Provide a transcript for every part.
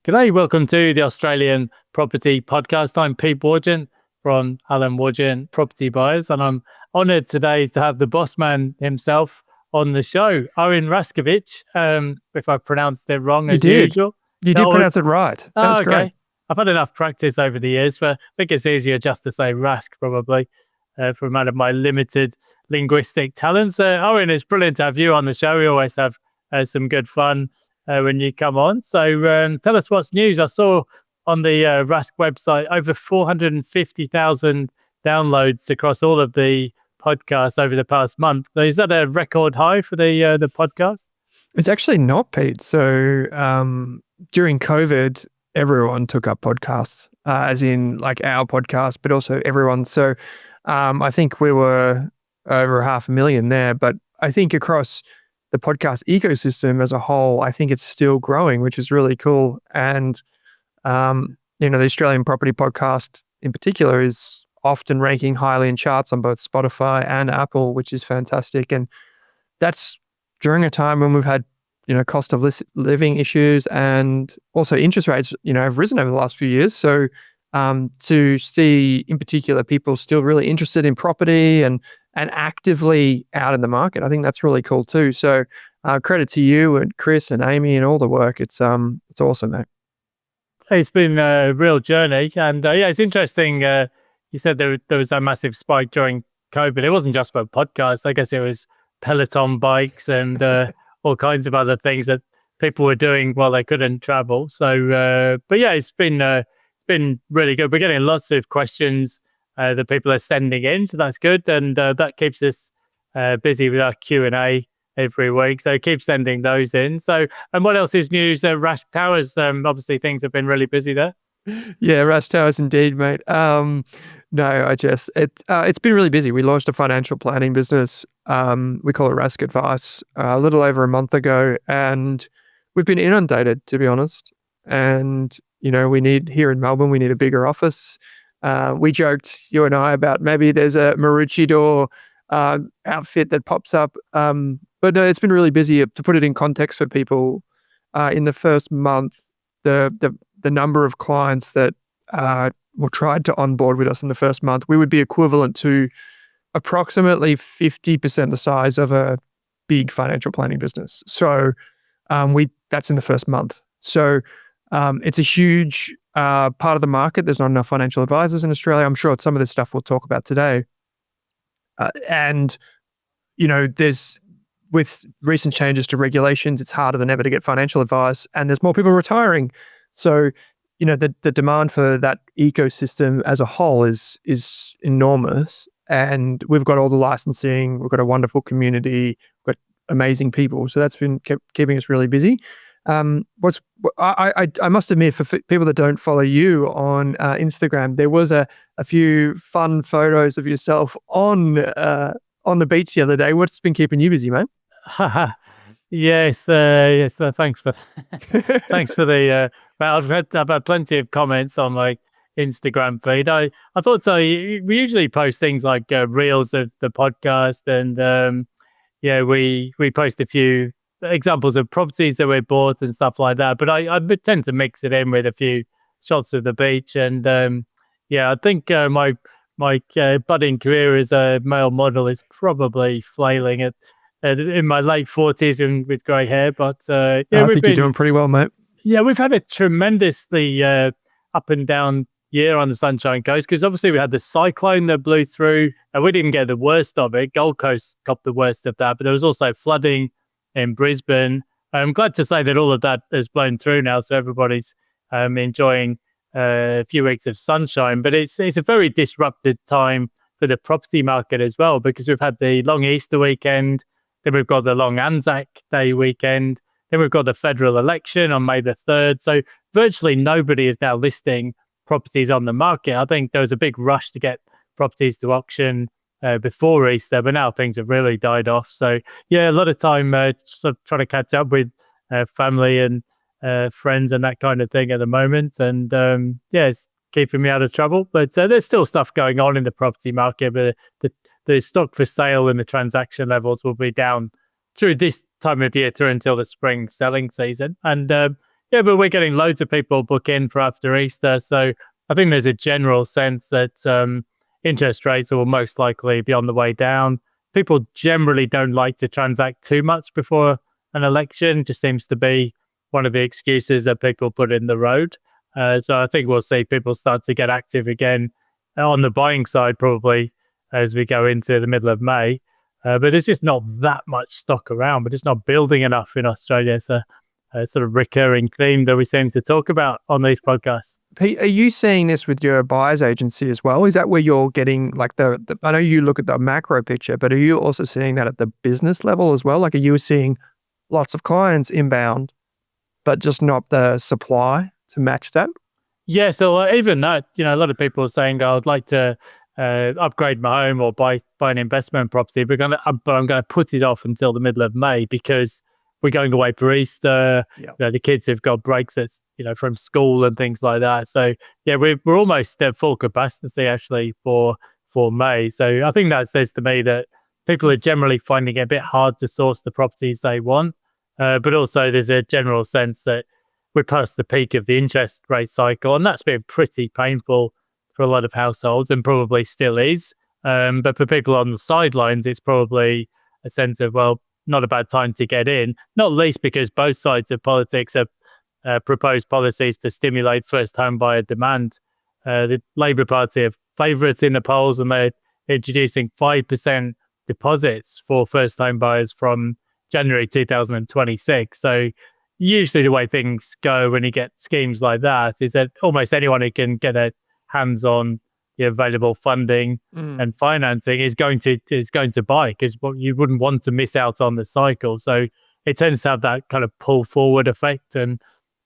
G'day, welcome to the Australian Property Podcast. I'm Pete Wargent from Wargent Property Buyers, and I'm honoured today to have the boss man himself on the show, Owen Rask. If I pronounced it wrong, You as did. usual. You did pronounce it right. That was great. Okay. I've had enough practice over the years, but I think it's easier just to say Rask, probably, from out of my limited linguistic talents. Owen, it's brilliant to have you on the show. We always have some good fun when you come on. So tell us what's news. I saw on the Rask website over 450,000 downloads across all of the podcasts over the past month. Is that a record high for the podcast? It's actually not, Pete. So during COVID, everyone took up podcasts, as in like our podcast, but also everyone. So I think we were over 500,000 there, but I think across the podcast ecosystem as a whole, I think it's still growing, which is really cool. And, the Australian Property Podcast in particular is often ranking highly in charts on both Spotify and Apple, which is fantastic. And that's during a time when we've had, cost of living issues and also interest rates, have risen over the last few years. So to see in particular people still really interested in property and actively out in the market, I think that's really cool too. So credit to you and Chris and Amy and all the work. It's awesome, mate. It's been a real journey, and it's interesting. You said there was that massive spike during COVID. It wasn't just about podcasts. I guess it was Peloton bikes and all kinds of other things that people were doing while they couldn't travel. So, but yeah, it's been really good. We're getting lots of questions that people are sending in, so that's good, and that keeps us busy with our Q&A every week. So keep sending those in. So, and what else is news? Rask Towers, obviously things have been really busy there. Yeah, Rask Towers indeed, mate. It's been really busy. We launched a financial planning business. We call it Rask Advice a little over a month ago, and we've been inundated, to be honest. And we need here in Melbourne, we need a bigger office. We joked, you and I, about maybe there's a Maroochydore outfit that pops up. But no, it's been really busy. To put it in context for people, in the first month, the number of clients that were tried to onboard with us in the first month, we would be equivalent to approximately 50% the size of a big financial planning business. So that's in the first month. So it's a huge part of the market. There's not enough financial advisors in Australia. I'm sure some of this stuff we'll talk about today. There's, with recent changes to regulations, it's harder than ever to get financial advice, and there's more people retiring. So, the demand for that ecosystem as a whole is enormous, and we've got all the licensing, we've got a wonderful community, we've got amazing people. So that's been keeping us really busy. I must admit, for people that don't follow you on Instagram, there was a few fun photos of yourself on the beach the other day. What's been keeping you busy, mate? Yes. Thanks for thanks for the. I've had plenty of comments on my Instagram feed. I thought so. We usually post things like reels of the podcast, and we post a few examples of properties that we bought and stuff like that. But I tend to mix it in with a few shots of the beach, and I think my budding career as a male model is probably flailing at in my late 40s and with grey hair. But I think you're doing pretty well, mate. Yeah, we've had a tremendously up and down year on the Sunshine Coast, because obviously we had the cyclone that blew through, and we didn't get the worst of it. Gold Coast got the worst of that, but there was also flooding in Brisbane. I'm glad to say that all of that has blown through now, so everybody's enjoying a few weeks of sunshine. But it's a very disrupted time for the property market as well, because we've had the long Easter weekend, then we've got the long Anzac Day weekend, then we've got the federal election on May the 3rd. So virtually nobody is now listing properties on the market. I think there was a big rush to get properties to auction before Easter, but now things have really died off. So yeah, a lot of time sort of trying to catch up with family and friends and that kind of thing at the moment. And it's keeping me out of trouble. But there's still stuff going on in the property market, but the stock for sale and the transaction levels will be down through this time of year through until the spring selling season. And Yeah, but we're getting loads of people book in for after Easter. So I think there's a general sense that interest rates will most likely be on the way down. People generally don't like to transact too much before an election. Just seems to be one of the excuses that people put in the road. So I think we'll see people start to get active again on the buying side probably as we go into the middle of May. But there's just not that much stock around. We're just not building enough in Australia. So a sort of recurring theme that we seem to talk about on these podcasts. Pete, are you seeing this with your buyer's agency as well? Is that where you're getting like I know you look at the macro picture, but are you also seeing that at the business level as well? Like, are you seeing lots of clients inbound, but just not the supply to match that? Yeah, so even that, a lot of people are saying, "Oh, I'd like to upgrade my home or buy an investment property, but I'm going to put it off until the middle of May because we're going away for Easter. Yeah. The kids have got breaks, from school and things like that. So yeah, we're almost at full capacity actually for May. So I think that says to me that people are generally finding it a bit hard to source the properties they want, but also there's a general sense that we're past the peak of the interest rate cycle, and that's been pretty painful for a lot of households and probably still is. But for people on the sidelines, it's probably a sense of, well, not a bad time to get in, not least because both sides of politics have proposed policies to stimulate first home buyer demand. The Labour Party are favourites in the polls, and they're introducing 5% deposits for first home buyers from January 2026. So usually the way things go when you get schemes like that is that almost anyone who can get their hands on the available funding and financing is going to buy, because you wouldn't want to miss out on the cycle. So it tends to have that kind of pull forward effect, and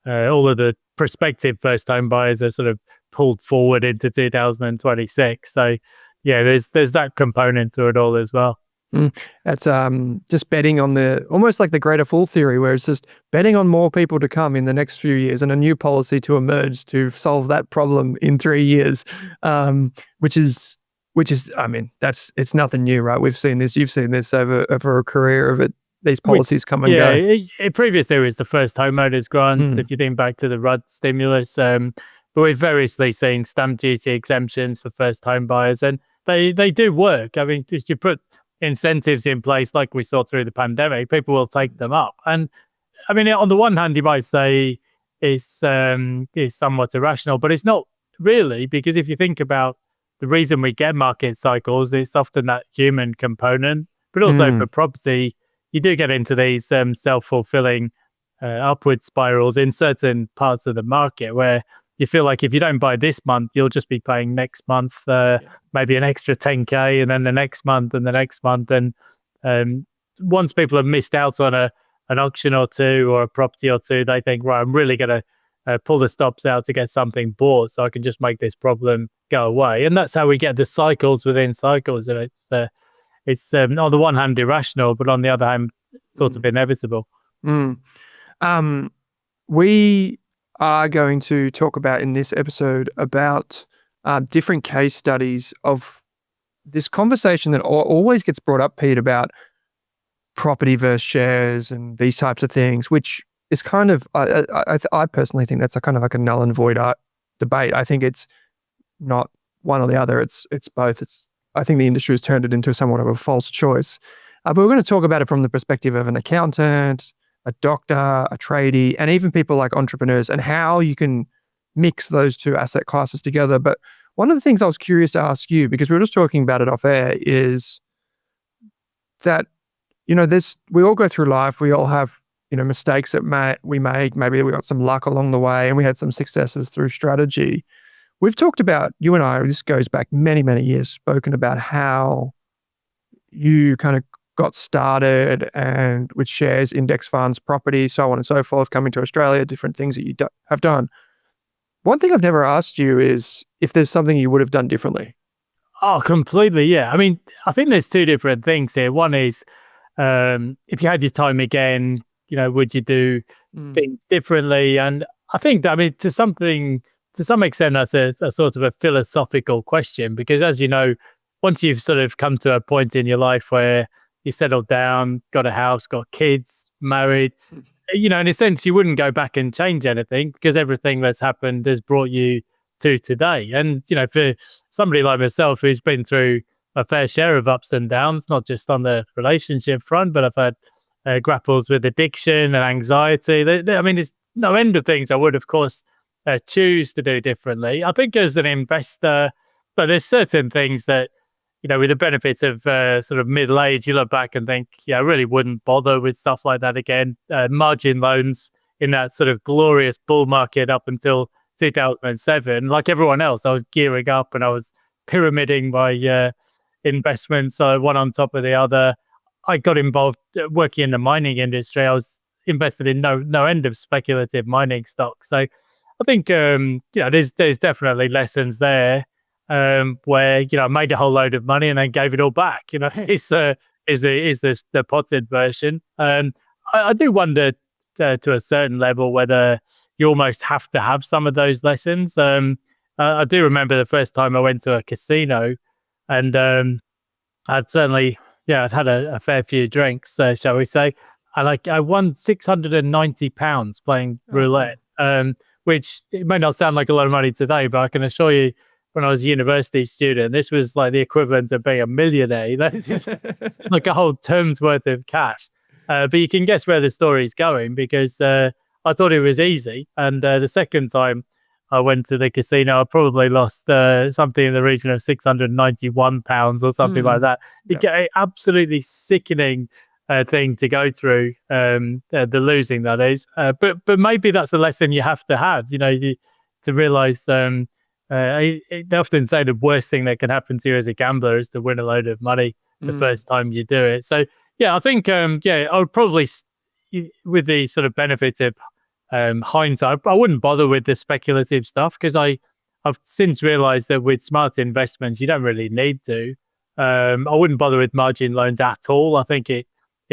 all of the prospective first home buyers are sort of pulled forward into 2026. So yeah, there's that component to it all as well. That's just betting on almost like the greater fool theory, where it's just betting on more people to come in the next few years and a new policy to emerge to solve that problem in 3 years, which is, I mean, it's nothing new, right? We've seen this, you've seen this over a career of it. These policies come and go. Yeah, previous there was the first homeowners grants, if you think back to the Rudd stimulus. But we've variously seen stamp duty exemptions for first home buyers, and they do work. I mean, if you put incentives in place like we saw through the pandemic, people will take them up. And I mean, on the one hand, you might say is somewhat irrational, but it's not really, because if you think about the reason we get market cycles, it's often that human component, but also for property, you do get into these self-fulfilling upward spirals in certain parts of the market where you feel like if you don't buy this month, you'll just be paying next month maybe an extra 10K, and then the next month and the next month. And once people have missed out on an auction or two or a property or two, they think, right, I'm really going to pull the stops out to get something bought so I can just make this problem go away. And that's how we get the cycles within cycles. And it's on the one hand irrational, but on the other hand, sort of inevitable. We are going to talk about in this episode about different case studies of this conversation that always gets brought up, Pete, about property versus shares and these types of things, which is kind of, I personally think that's a kind of like a null and void debate. I think it's not one or the other. It's both. I think the industry has turned it into somewhat of a false choice. But we're going to talk about it from the perspective of an accountant, a doctor, a tradie, and even people like entrepreneurs, and how you can mix those two asset classes together. But one of the things I was curious to ask you, because we were just talking about it off air, is that, we all go through life. We all have, mistakes that we make. Maybe we got some luck along the way and we had some successes through strategy. We've talked about, you and I, this goes back many, many years, spoken about how you kind of got started and with shares, index funds, property, so on and so forth, coming to Australia, different things that you have done. One thing I've never asked you is if there's something you would have done differently. Oh, completely. Yeah. I mean, I think there's two different things here. One is if you had your time again, would you do things differently? And I think that, I mean, to some extent, that's a sort of a philosophical question, because as you know, once you've sort of come to a point in your life where you settled down, got a house, got kids, married, in a sense, you wouldn't go back and change anything because everything that's happened has brought you to today. And, for somebody like myself who's been through a fair share of ups and downs, not just on the relationship front, but I've had grapples with addiction and anxiety. I mean, there's no end of things I would, of course, choose to do differently. I think as an investor, but there's certain things that, with the benefits of sort of middle age, you look back and think, yeah, I really wouldn't bother with stuff like that again. Margin loans in that sort of glorious bull market up until 2007, like everyone else, I was gearing up and I was pyramiding my investments, one on top of the other. I got involved working in the mining industry. I was invested in no end of speculative mining stocks. So I think there's definitely lessons there where I made a whole load of money and then gave it all back. Is the potted version. I do wonder to a certain level whether you almost have to have some of those lessons. I do remember the first time I went to a casino, and I'd certainly I'd had a fair few drinks, shall we say, and I won £690 playing roulette. Which it may not sound like a lot of money today, but I can assure you, when I was a university student, this was like the equivalent of being a millionaire. It's like a whole term's worth of cash. But you can guess where the story's going because I thought it was easy. And the second time I went to the casino, I probably lost something in the region of £691 or something like that. You get an absolutely sickening thing to go through, the losing, that is. But maybe that's a lesson you have, to realize. They often say the worst thing that can happen to you as a gambler is to win a load of money the first time you do it. So I think I would probably, with the sort of benefit of hindsight, I wouldn't bother with the speculative stuff because I've since realized that with smart investments you don't really need to. I wouldn't bother with margin loans at all. I think it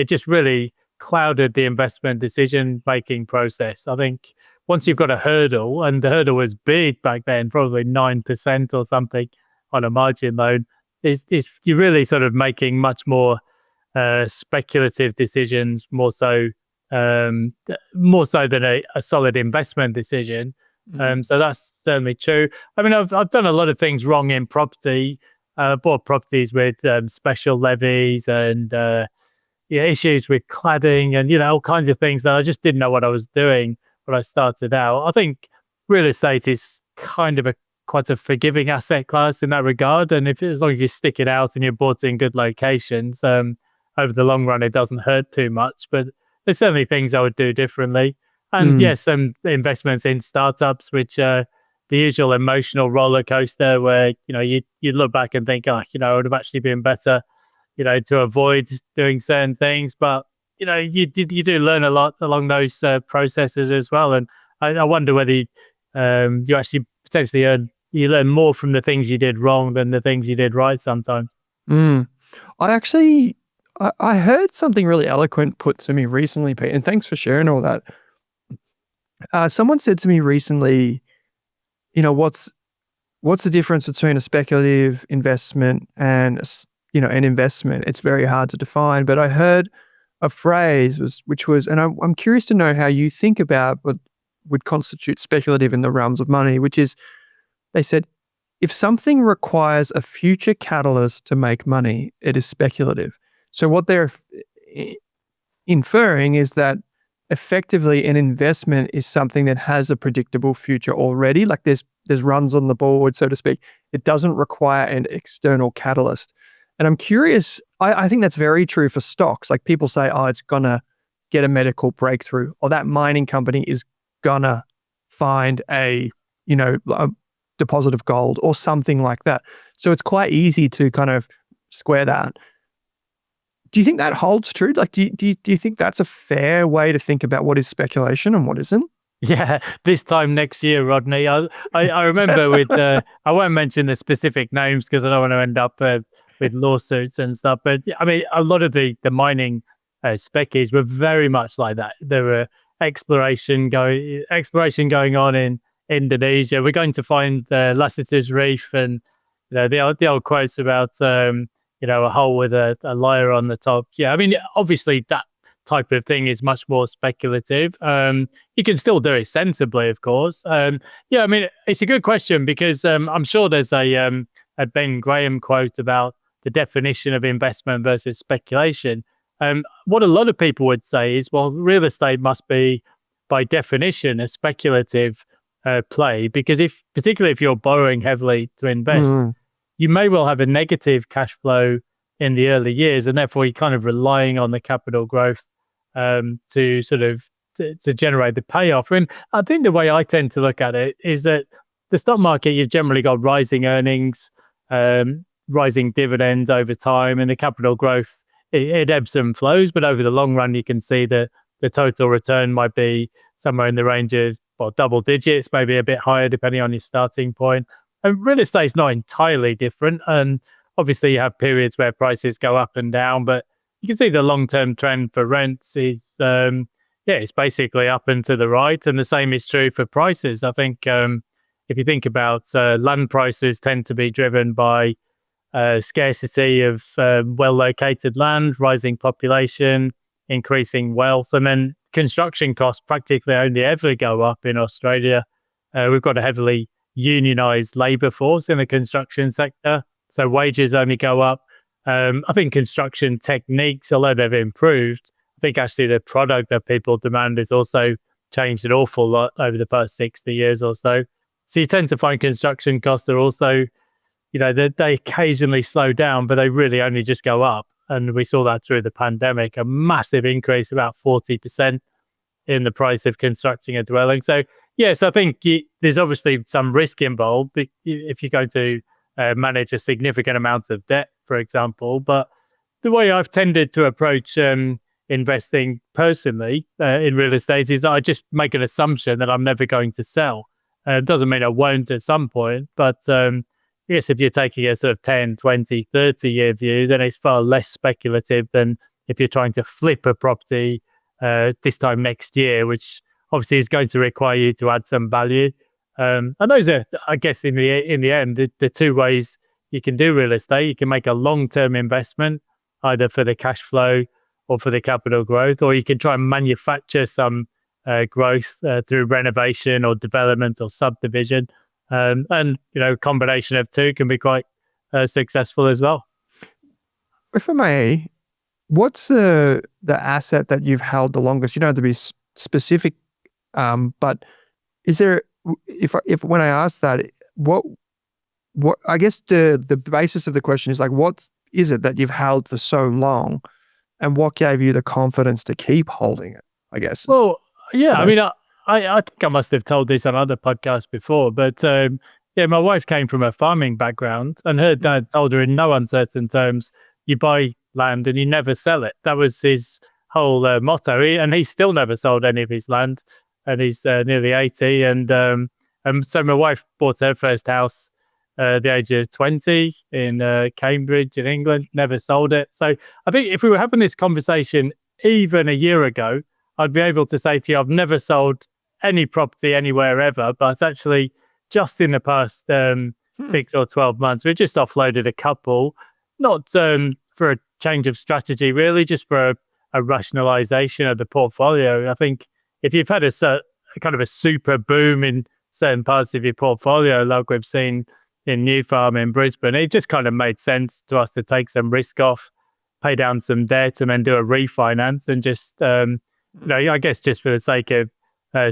just really clouded the investment decision making process. I think once you've got a hurdle, and the hurdle was big back then, probably 9% or something on a margin loan, you're really sort of making much more speculative decisions, more so than a solid investment decision. So that's certainly true. I mean, I've done a lot of things wrong in property. Bought properties with special levies and issues with cladding and all kinds of things that I just didn't know what I was doing when I started out. I think real estate is kind of quite a forgiving asset class in that regard, and as long as you stick it out and you're bought in good locations, over the long run it doesn't hurt too much. But there's certainly things I would do differently. And yes, some investments in startups, which the usual emotional roller coaster where you look back and think, it would have actually been better to avoid doing certain things. But you do learn a lot along those processes as well. And I wonder whether you actually potentially learn more from the things you did wrong than the things you did right sometimes. I heard something really eloquent put to me recently, Pete, and thanks for sharing all that. Someone said to me recently, what's the difference between a speculative investment and an investment? It's very hard to define, but I heard a phrase which was, and I'm curious to know how you think about what would constitute speculative in the realms of money, which is, they said, if something requires a future catalyst to make money, it is speculative. So what they're inferring is that effectively an investment is something that has a predictable future already, like there's runs on the board, so to speak. It doesn't require an external catalyst. And I'm curious, I think that's very true for stocks. Like people say, it's going to get a medical breakthrough, or that mining company is going to find a deposit of gold or something like that. So it's quite easy to kind of square that. Do you think that holds true? Like, do you think that's a fair way to think about what is speculation and what isn't? Yeah, this time next year, Rodney. I remember with I won't mention the specific names because I don't want to end up with lawsuits and stuff. But I mean, a lot of the mining species were very much like that. There were exploration going on in Indonesia. We're going to find Lassiter's Reef, and the old quotes about a hole with a lyre on the top. Yeah, I mean, obviously type of thing is much more speculative. You can still do it sensibly, of course. Yeah, I mean, it's a good question because I'm sure there's a Ben Graham quote about the definition of investment versus speculation. What a lot of people would say is, well, real estate must be, by definition, a speculative play, because particularly if you're borrowing heavily to invest, you may well have a negative cash flow in the early years, and therefore you're kind of relying on the capital growth to sort of to generate the payoff. And I think the way I tend to look at it is that the stock market, you've generally got rising earnings, rising dividends over time, and the capital growth, it ebbs and flows, but over the long run, you can see that the total return might be somewhere in the range of, well, double digits, maybe a bit higher depending on your starting point. And real estate is not entirely different. And obviously, you have periods where prices go up and down, but you can see the long-term trend for rents is, it's basically up and to the right. And the same is true for prices. I think if you think about land prices tend to be driven by scarcity of well-located land, rising population, increasing wealth, and then construction costs practically only ever go up in Australia. We've got a heavily unionized labour force in the construction sector, so wages only go up. I think construction techniques, although they've improved, I think actually the product that people demand has also changed an awful lot over the past 60 years or so. So you tend to find construction costs are also, they occasionally slow down, but they really only just go up. And we saw that through the pandemic, a massive increase, about 40% in the price of constructing a dwelling. So, yes, I think there's obviously some risk involved if you're going to manage a significant amount of debt, for example. But the way I've tended to approach investing personally in real estate is that I just make an assumption that I'm never going to sell. It doesn't mean I won't at some point, but yes, if you're taking a sort of 10, 20, 30-year view, then it's far less speculative than if you're trying to flip a property this time next year, which obviously is going to require you to add some value. And those are, I guess, in the end, the two ways you can do real estate. You can make a long-term investment, either for the cash flow or for the capital growth, or you can try and manufacture some growth through renovation or development or subdivision. And, a combination of two can be quite successful as well. If I may, what's the asset that you've held the longest? You don't have to be specific, but is there, if when I ask that, what I guess the basis of the question is like, what is it that you've held for so long, and what gave you the confidence to keep holding it, I guess? Well, yeah, I mean, I think I must have told this on other podcasts before, but my wife came from a farming background, and her dad told her in no uncertain terms, you buy land and you never sell it. That was his whole motto, and he's still never sold any of his land, and he's nearly 80. And so my wife bought her first house at the age of 20 in Cambridge in England, never sold it. So I think if we were having this conversation even a year ago, I'd be able to say to you, I've never sold any property anywhere ever, but actually just in the past 6 or 12 months, we've just offloaded a couple, not for a change of strategy, really, just for a rationalization of the portfolio. I think if you've had a kind of a super boom in certain parts of your portfolio, like we've seen in New Farm in Brisbane, it just kind of made sense to us to take some risk off, pay down some debt, and then do a refinance. And just, I guess just for the sake of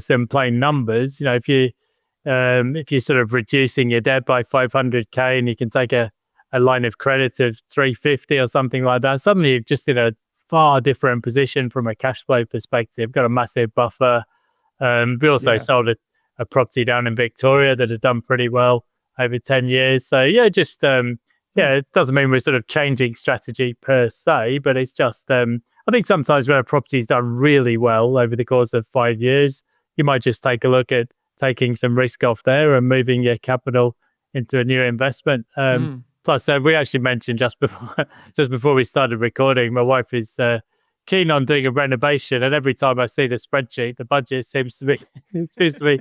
some plain numbers, if you're sort of reducing your debt by 500k and you can take a line of credit of 350 or something like that, suddenly you're just in a far different position from a cash flow perspective, got a massive buffer. We also sold a property down in Victoria that had done pretty well over 10 years. So it doesn't mean we're sort of changing strategy per se, but it's just, I think sometimes when a property's done really well over the course of 5 years, you might just take a look at taking some risk off there and moving your capital into a new investment. Plus, we actually mentioned just before we started recording, my wife is keen on doing a renovation, and every time I see the spreadsheet, the budget seems to be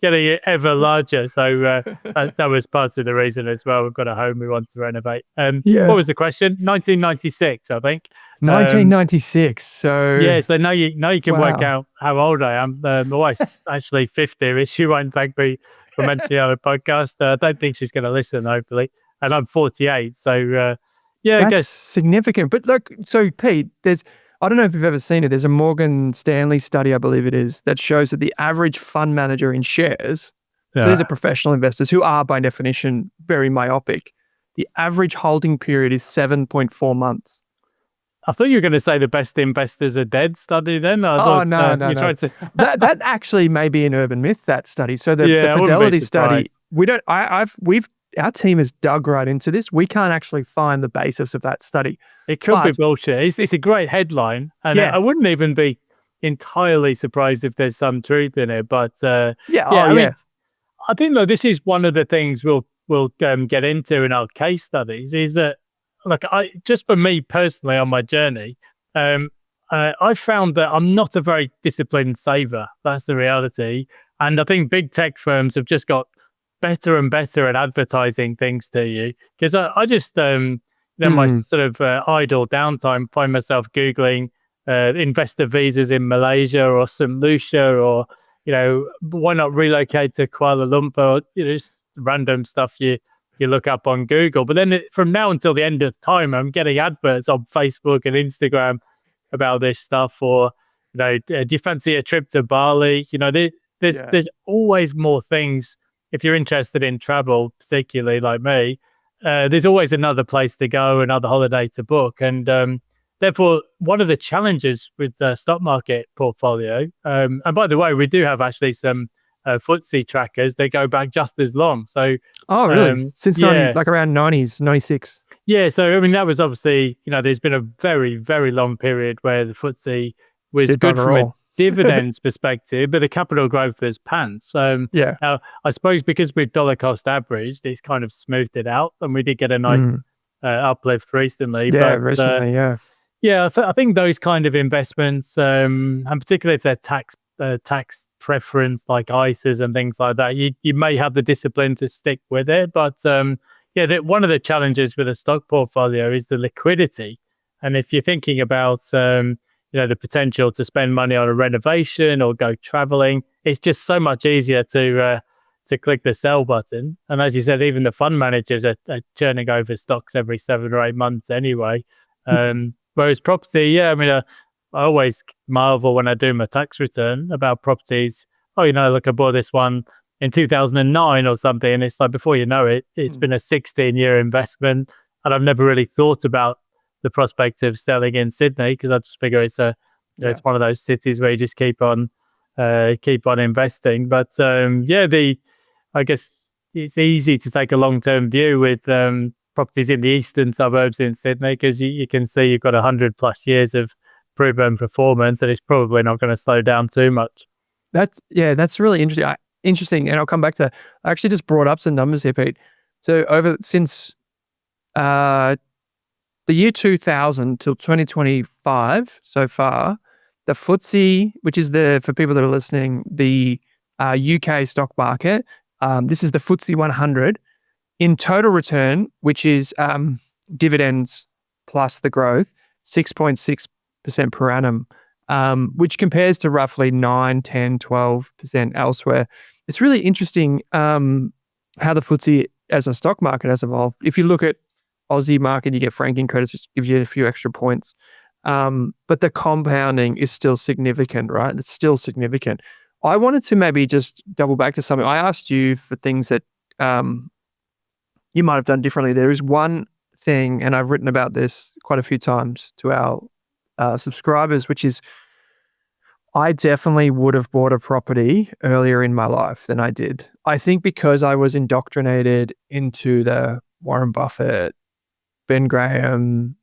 getting ever larger. So that was part of the reason as well. We've got a home we want to renovate. What was the question? 1996, I think. 1996. So Yeah, so now you can work wow. out how old I am. My wife's actually 50. She won't thank me for mentioning on a podcast. I don't think she's going to listen, hopefully. And I'm 48. So yeah, I That's guess. significant. But look, so Pete, I don't know if you've ever seen it. There's a Morgan Stanley study, I believe it is, that shows that the average fund manager in shares, so these are professional investors who are by definition very myopic. The average holding period is 7.4 months. I thought you were going to say the best investors are dead study then. I Oh, thought no. you tried to. that actually may be an urban myth, that study. So the Yeah, I wouldn't be Fidelity study, surprised. we don't, our team has dug right into this. We can't actually find the basis of that study. It could be bullshit. It's a great headline. And I wouldn't even be entirely surprised if there's some truth in it. But I mean, I think though this is one of the things we'll get into in our case studies is that, look, just for me personally on my journey, I found that I'm not a very disciplined saver. That's the reality. And I think big tech firms have just got better and better at advertising things to you. Because I just, my sort of idle downtime, find myself Googling investor visas in Malaysia or St. Lucia, or, why not relocate to Kuala Lumpur? Just random stuff you look up on Google. But then from now until the end of time, I'm getting adverts on Facebook and Instagram about this stuff. Or, do you fancy a trip to Bali? There's always more things. If you're interested in travel, particularly like me, there's always another place to go, another holiday to book. And therefore, one of the challenges with the stock market portfolio, and by the way, we do have actually some FTSE trackers. They go back just as long. So, oh, really? Since around 90s, 96. Yeah. So, I mean, that was obviously, there's been a very, very long period where the FTSE was good from a dividends perspective, but the capital growth was pants. Now, I suppose because we've dollar cost averaged, it's kind of smoothed it out, and we did get a nice uplift recently. Yeah, I think those kind of investments, and particularly if they're tax preference like ISAs and things like that, you may have the discipline to stick with it. But one of the challenges with a stock portfolio is the liquidity. And if you're thinking about the potential to spend money on a renovation or go traveling, it's just so much easier to click the sell button. And as you said, even the fund managers are churning over stocks every 7 or 8 months anyway. Whereas property, I always marvel when I do my tax return about properties. Oh, look, I bought this one in 2009 or something. And it's like, before you know it, it's been a 16-year investment. And I've never really thought about the prospect of selling in Sydney, because I just figure it's one of those cities where you just keep on investing. But I guess it's easy to take a long-term view with properties in the eastern suburbs in Sydney, because you can see you've got 100+ years of proven performance, and it's probably not going to slow down too much. That's really interesting. And I'll come back to, I actually just brought up some numbers here, Pete. So since the year 2000 till 2025 so far, the FTSE, which is for people that are listening, the UK stock market, this is the FTSE 100, in total return, which is dividends plus the growth, 6.6% per annum, which compares to roughly 9, 10, 12% elsewhere. It's really interesting how the FTSE as a stock market has evolved. If you look at Aussie market, you get franking credits, which gives you a few extra points. But the compounding is still significant, right? It's still significant. I wanted to maybe just double back to something. I asked you for things that you might have done differently. There is one thing, and I've written about this quite a few times to our subscribers, which is I definitely would have bought a property earlier in my life than I did. I think because I was indoctrinated into the Warren Buffett, Ben Graham,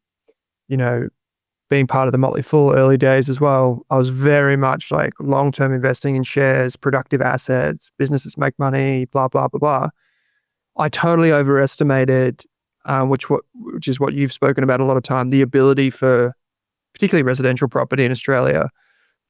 being part of the Motley Fool early days as well. I was very much like long-term investing in shares, productive assets, businesses make money, blah, blah, blah, blah. I totally overestimated, which is what you've spoken about a lot of time, the ability for particularly residential property in Australia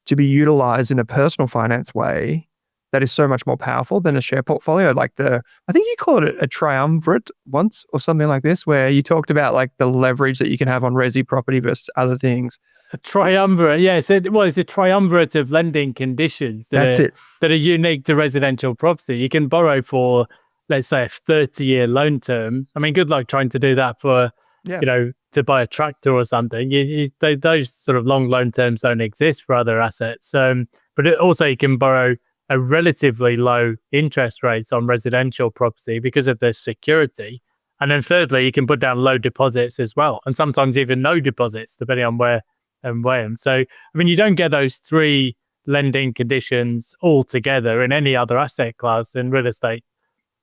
to be utilized in a personal finance way that is so much more powerful than a share portfolio. Like I think you called it a triumvirate once or something like this, where you talked about like the leverage that you can have on resi property versus other things. A triumvirate, yes. It's a triumvirate of lending conditions That's it. that are unique to residential property. You can borrow for, let's say, a 30-year loan term. I mean, good luck trying to do that for, to buy a tractor or something. Those sort of long loan terms don't exist for other assets. But also you can borrow a relatively low interest rates on residential property because of the security. And then thirdly, you can put down low deposits as well, and sometimes even no deposits, depending on where and when. So, I mean, you don't get those three lending conditions all together in any other asset class. In real estate,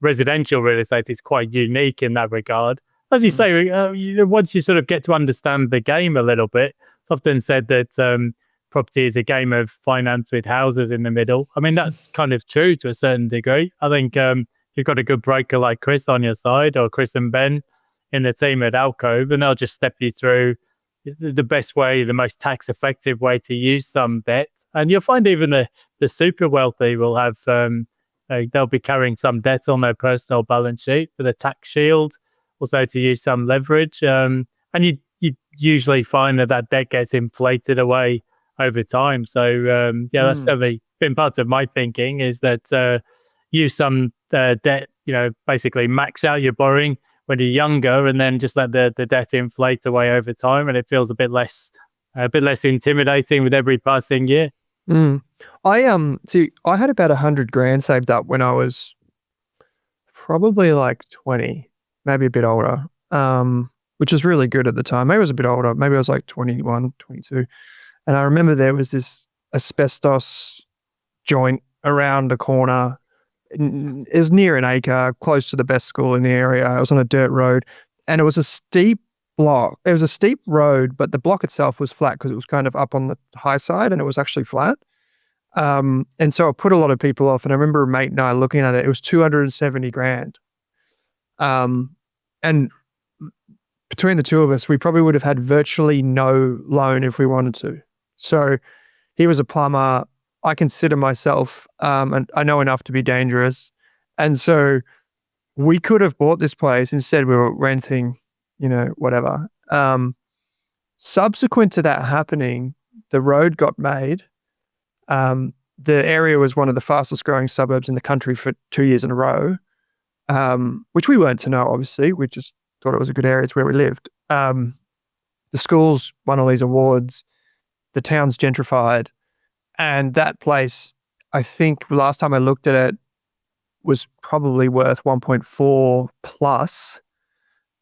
residential real estate is quite unique in that regard. As you say, once you sort of get to understand the game a little bit, it's often said that property is a game of finance with houses in the middle. I mean, that's kind of true to a certain degree. I think you've got a good broker like Chris on your side, or Chris and Ben in the team at Alcove, and they'll just step you through the best way, the most tax effective way to use some debt. And you'll find even the super wealthy will have, they'll be carrying some debt on their personal balance sheet for the tax shield, also to use some leverage. And you usually find that debt gets inflated away over time. So that's certainly been part of my thinking, is that use some debt, basically max out your borrowing when you're younger, and then just let the debt inflate away over time, and it feels a bit less intimidating with every passing year. I had about 100 grand saved up when I was probably like 20, maybe a bit older, which is really good at the time. Maybe I was a bit older. Maybe I was like 21, 22. And I remember there was this asbestos joint around the corner. It was near an acre, close to the best school in the area. I was on a dirt road, and it was a steep block. It was a steep road, but the block itself was flat because it was kind of up on the high side, and it was actually flat. And so it put a lot of people off. And I remember a mate and I looking at it. It was 270 grand. And between the two of us, we probably would have had virtually no loan if we wanted to. So he was a plumber. I consider myself, and I know enough to be dangerous. And so we could have bought this place. Instead, we were renting, whatever. Subsequent to that happening, the road got made. The area was one of the fastest growing suburbs in the country for 2 years in a row, which we weren't to know, obviously. We just thought it was a good area. It's where we lived. The schools won all these awards. The town's gentrified. And that place, I think last time I looked at it, was probably worth 1.4 plus,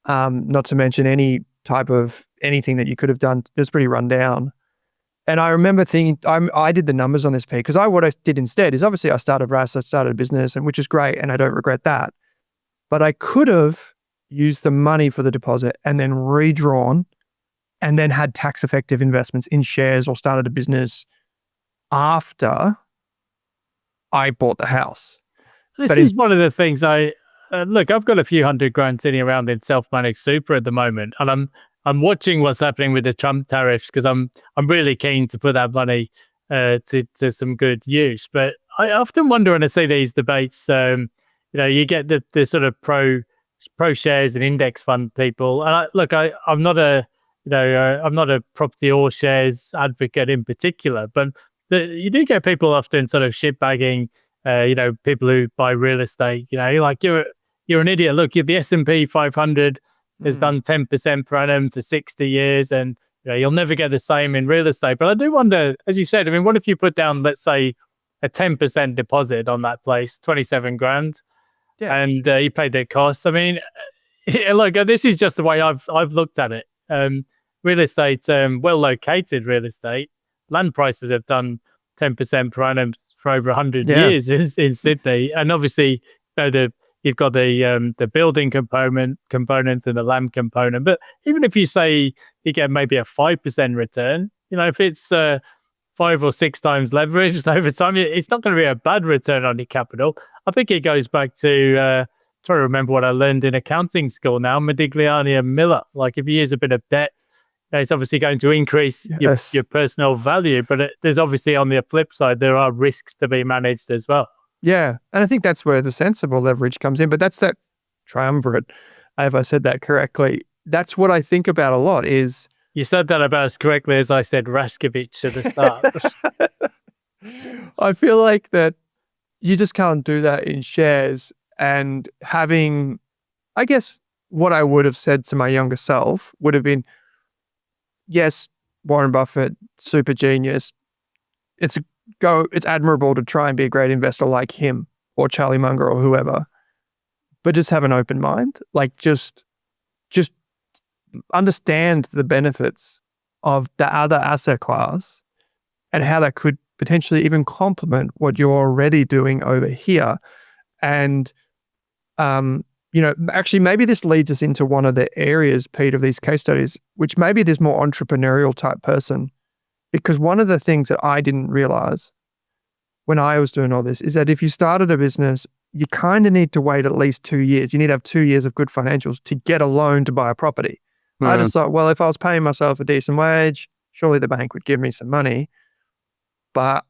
not to mention any type of anything that you could have done. It was pretty run down. And I remember thinking, I did the numbers on this, Pete, because what I did instead is obviously I started Rask, I started a business, and which is great, and I don't regret that. But I could have used the money for the deposit and then redrawn and then had tax effective investments in shares or started a business after I bought the house. This is one of the things look, I've got a few $100 grand sitting around in self-managed super at the moment, and I'm watching what's happening with the Trump tariffs, because I'm really keen to put that money to some good use. But I often wonder when I see these debates, you get the sort of pro shares and index fund people, and I'm not a property or shares advocate in particular, but you do get people often sort of shitbagging, people who buy real estate. You're like, you're an idiot. Look, the S&P 500 has done 10% per annum for 60 years, and you'll never get the same in real estate. But I do wonder, as you said, I mean, what if you put down, let's say, a 10% deposit on that place, 27 grand, and you paid their costs? I mean, look, this is just the way I've looked at it. Real estate, well-located real estate, land prices have done 10% per annum for over 100 years in Sydney. And obviously, you've got the building component and the land component. But even if you say you get maybe a 5% return, if it's 5 or 6 times leveraged over time, it's not going to be a bad return on your capital. I think it goes back to, trying to remember what I learned in accounting school now, Modigliani and Miller. Like, if you use a bit of debt, it's obviously going to increase your personal value, but there's obviously, on the flip side, there are risks to be managed as well. Yeah. And I think that's where the sensible leverage comes in. But that's that triumvirate. Have I said that correctly? That's what I think about a lot is You said that about as correctly as I said Raskovich at the start. I feel like that you just can't do that in shares. And having, I guess, what I would have said to my younger self would have been, yes, Warren Buffett, super genius. It's admirable to try and be a great investor like him or Charlie Munger or whoever, but just have an open mind. Like just understand the benefits of the other asset class and how that could potentially even complement what you're already doing over here. And, actually maybe this leads us into one of the areas, Pete, of these case studies, which maybe this more entrepreneurial type person, because one of the things that I didn't realize when I was doing all this is that if you started a business, you kind of need to wait at least 2 years. You need to have 2 years of good financials to get a loan to buy a property. I just thought, well, if I was paying myself a decent wage, surely the bank would give me some money, but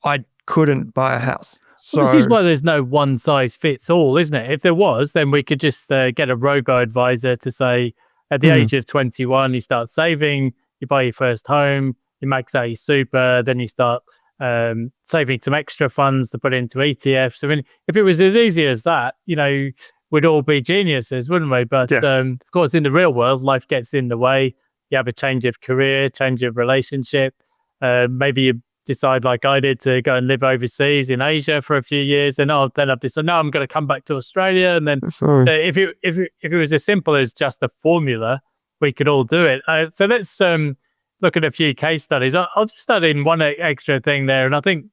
I couldn't buy a house. Well, this is why there's no one size fits all, isn't it? If there was, then we could just get a robo-advisor to say, at the age of 21, you start saving, you buy your first home, you max out your super, then you start saving some extra funds to put into ETFs. I mean, if it was as easy as that, we'd all be geniuses, wouldn't we? But of course, in the real world, life gets in the way. You have a change of career, change of relationship. Maybe you decide, like I did, to go and live overseas in Asia for a few years, and then I've decided, no, I'm going to come back to Australia. And then if it was as simple as just a formula, we could all do it. So let's look at a few case studies. I'll just start in one extra thing there, and I think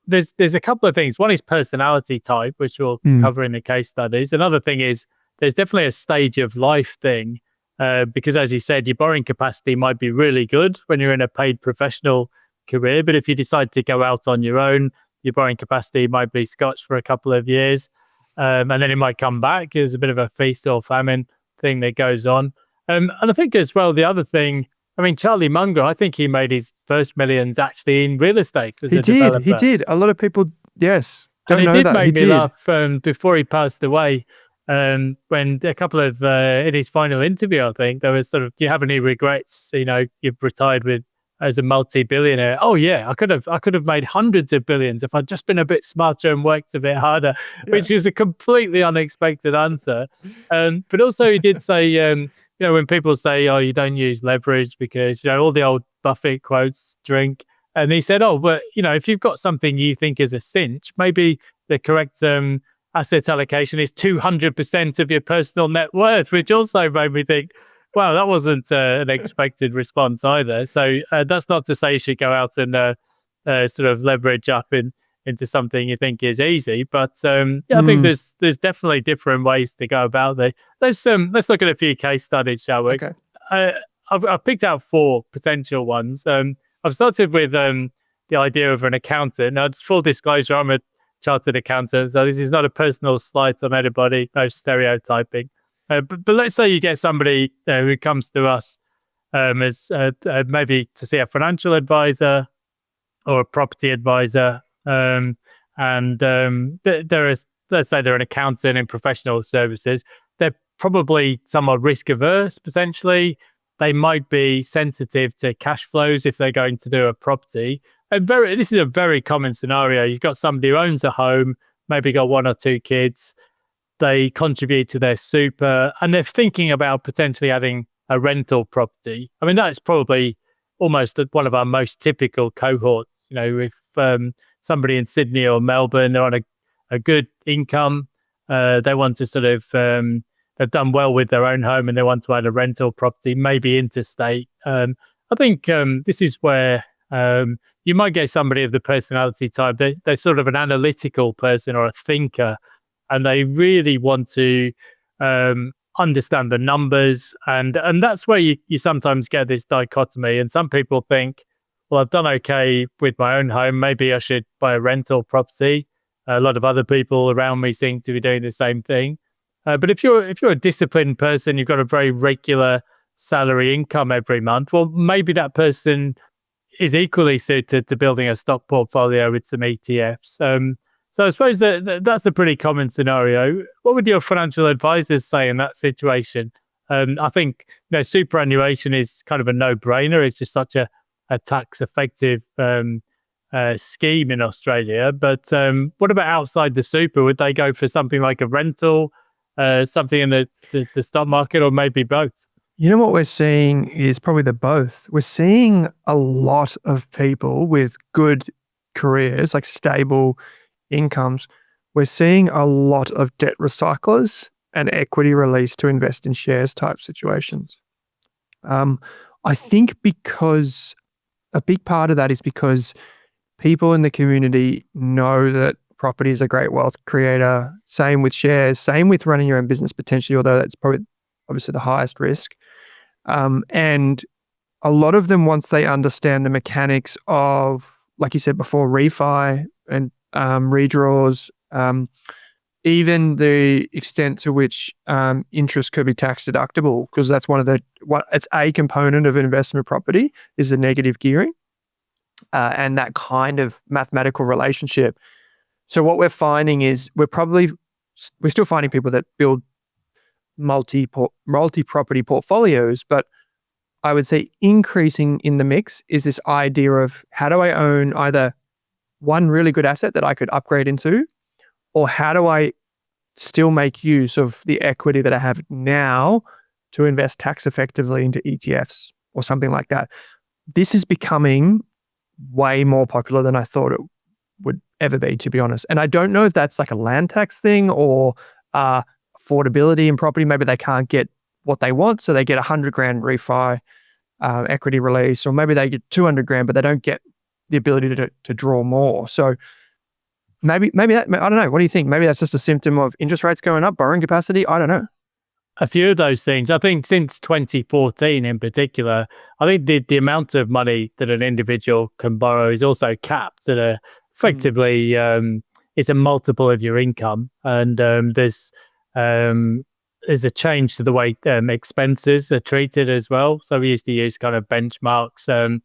there's a couple of things. One is personality type, which we'll cover in the case studies. Another thing is there's definitely a stage of life thing, because as you said, your borrowing capacity might be really good when you're in a paid professional career, but if you decide to go out on your own, your borrowing capacity might be scotched for a couple of years, and then it might come back. There's a bit of a feast or famine thing that goes on. And I think as well, the other thing, I mean, Charlie Munger, I think he made his first millions actually in real estate as a developer. He did. A lot of people, yes, don't know that. And it did make me laugh before he passed away. When a couple of, in his final interview, I think, there was sort of, do you have any regrets? You've retired as a multi-billionaire. Oh yeah, I could have made hundreds of billions if I'd just been a bit smarter and worked a bit harder, which is a completely unexpected answer. But also he did say, when people say, oh, you don't use leverage because, all the old Buffett quotes drink. And he said, oh, but, if you've got something you think is a cinch, maybe the correct asset allocation is 200% of your personal net worth, which also made me think, wow, that wasn't an expected response either. So that's not to say you should go out and sort of leverage up into something you think is easy. But I think there's definitely different ways to go about it. Let's look at a few case studies, shall we? Okay. I've picked out 4 potential ones. I've started with the idea of an accountant. Now, just full disclosure, I'm a chartered accountant, so this is not a personal slight on anybody, no stereotyping. But let's say you get somebody who comes to us as maybe to see a financial advisor or a property advisor, let's say they're an accountant in professional services. They're probably somewhat risk averse, potentially. They might be sensitive to cash flows if they're going to do a property. And this is a very common scenario. You've got somebody who owns a home, maybe got 1 or 2 kids. They contribute to their super, and they're thinking about potentially having a rental property. I mean, that's probably almost one of our most typical cohorts. If somebody in Sydney or Melbourne, they're on a good income, they want to sort of, they've done well with their own home and they want to add a rental property, maybe interstate. I think this is where you might get somebody of the personality type. They're sort of an analytical person or a thinker, and they really want to understand the numbers. And that's where you sometimes get this dichotomy. And some people think, well, I've done okay with my own home. Maybe I should buy a rental property. A lot of other people around me seem to be doing the same thing. But if you're a disciplined person, you've got a very regular salary income every month, well, maybe that person is equally suited to building a stock portfolio with some ETFs. So I suppose that's a pretty common scenario. What would your financial advisors say in that situation? I think superannuation is kind of a no-brainer. It's just such a tax-effective scheme in Australia. But what about outside the super? Would they go for something like a rental, something in the stock market, or maybe both? You know what we're seeing is probably the both. We're seeing a lot of people with good careers, like stable incomes. We're seeing a lot of debt recyclers and equity release to invest in shares type situations. I think because a big part of that is because people in the community know that property is a great wealth creator. Same with shares, same with running your own business potentially, although that's probably obviously the highest risk. And a lot of them, once they understand the mechanics of, like you said before, refi and redraws, even the extent to which interest could be tax deductible, because that's it's a component of an investment property is the negative gearing and that kind of mathematical relationship. So what we're finding is we're still finding people that build multi-property portfolios, but I would say increasing in the mix is this idea of how do I own either one really good asset that I could upgrade into, or how do I still make use of the equity that I have now to invest tax effectively into ETFs or something like that. This is becoming way more popular than I thought it would ever be, to be honest. And I don't know if that's like a land tax thing or affordability in property. Maybe they can't get what they want, so they get $100,000 refi equity release, or maybe they get $200,000, but they don't get the ability to draw more. So maybe that, I don't know. What do you think? Maybe that's just a symptom of interest rates going up, borrowing capacity. I don't know. A few of those things. I think since 2014 in particular, I think the amount of money that an individual can borrow is also capped at effectively it's a multiple of your income. And there's a change to the way expenses are treated as well. So we used to use kind of benchmarks.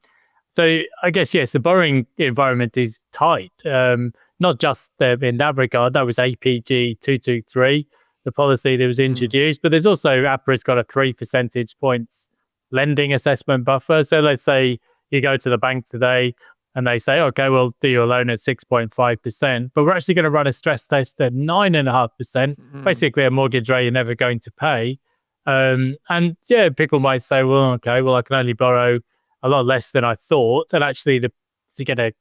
So I guess, yes, the borrowing environment is tight, not just in that regard. That was APG 223, the policy that was introduced, but there's also APRA's got a 3 percentage points lending assessment buffer. So let's say you go to the bank today and they say, okay, we'll do your loan at 6.5%, but we're actually going to run a stress test at 9.5%, basically a mortgage rate you're never going to pay. And yeah, people might say, well, okay, well, I can only borrow a lot less than I thought. And actually, to get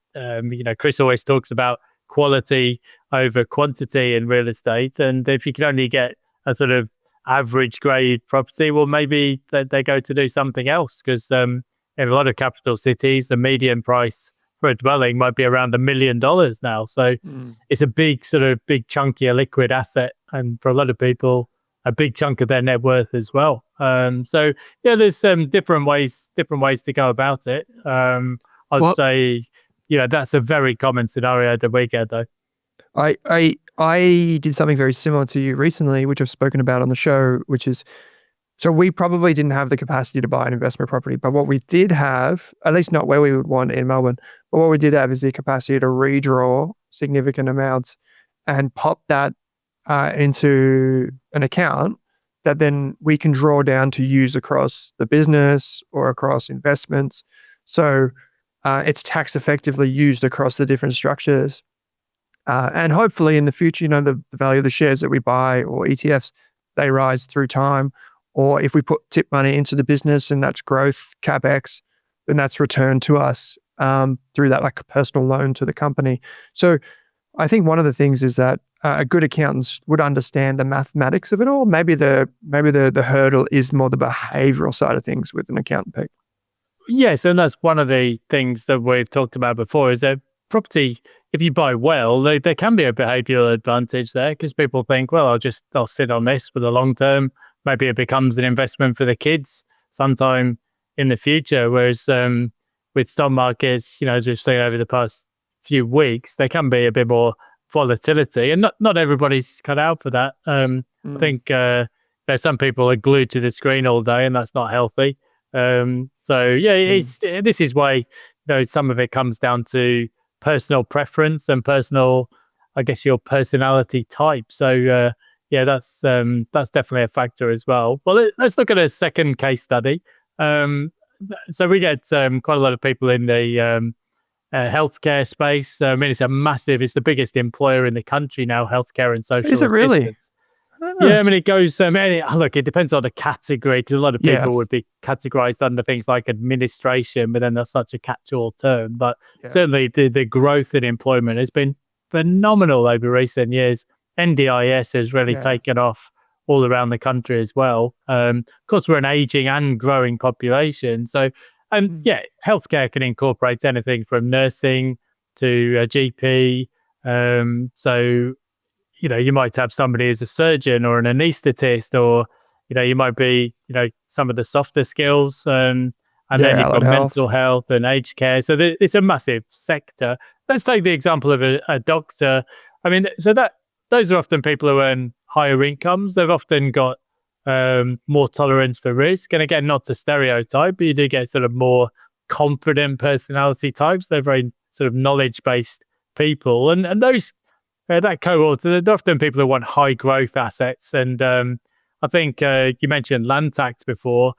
Chris always talks about quality over quantity in real estate. And if you can only get a sort of average grade property, well, maybe they go to do something else, because in a lot of capital cities, the median price for a dwelling might be around $1 million now. So it's a big chunkier liquid asset. And for a lot of people, a big chunk of their net worth as well. So yeah, there's different ways to go about it. I'd say, that's a very common scenario that we get though. I did something very similar to you recently, which I've spoken about on the show, which is, so we probably didn't have the capacity to buy an investment property, but what we did have, at least not where we would want in Melbourne, but what we did have is the capacity to redraw significant amounts and pop that into an account that then we can draw down to use across the business or across investments. So it's tax effectively used across the different structures. And hopefully in the future, the value of the shares that we buy or ETFs, they rise through time. Or if we put tip money into the business and that's growth, CapEx, then that's returned to us through that like a personal loan to the company. So I think one of the things is that a good accountant would understand the mathematics of it all. Maybe the hurdle is more the behavioral side of things with an accountant, Pete. Yes, and that's one of the things that we've talked about before, is that property, if you buy well, there can be a behavioral advantage there, because people think, well, I'll sit on this for the long term. Maybe it becomes an investment for the kids sometime in the future. Whereas with stock markets, as we've seen over the past few weeks, there can be a bit more volatility, and not everybody's cut out for that. I think there's some people are glued to the screen all day, and that's not healthy. So yeah, this is why some of it comes down to personal preference and personal I guess, your personality type. So yeah, that's definitely a factor as well. Well, let's look at a second case study. So we get quite a lot of people in the healthcare space. I mean, it's the biggest employer in the country now, healthcare and Is social it really? assistance. Yeah, I mean, it goes, look, it depends on the category. 'Cause a lot of Yeah. people would be categorized under things like administration, but then that's such a catch-all term. But certainly the growth in employment has been phenomenal over recent years. NDIS has really taken off all around the country as well. Of course, we're an aging and growing population. So, yeah, healthcare can incorporate anything from nursing to a GP. So, you might have somebody who's a surgeon or an anaesthetist, or, you might be, some of the softer skills. And then you've allied got health. mental health and aged care. So it's a massive sector. Let's take the example of a doctor. I mean, so those are often people who earn higher incomes. They've often got more tolerance for risk. And again, not to stereotype, but you do get sort of more confident personality types. They're very sort of knowledge-based people. And those that cohort, they're often people who want high growth assets. And I think you mentioned land tax before.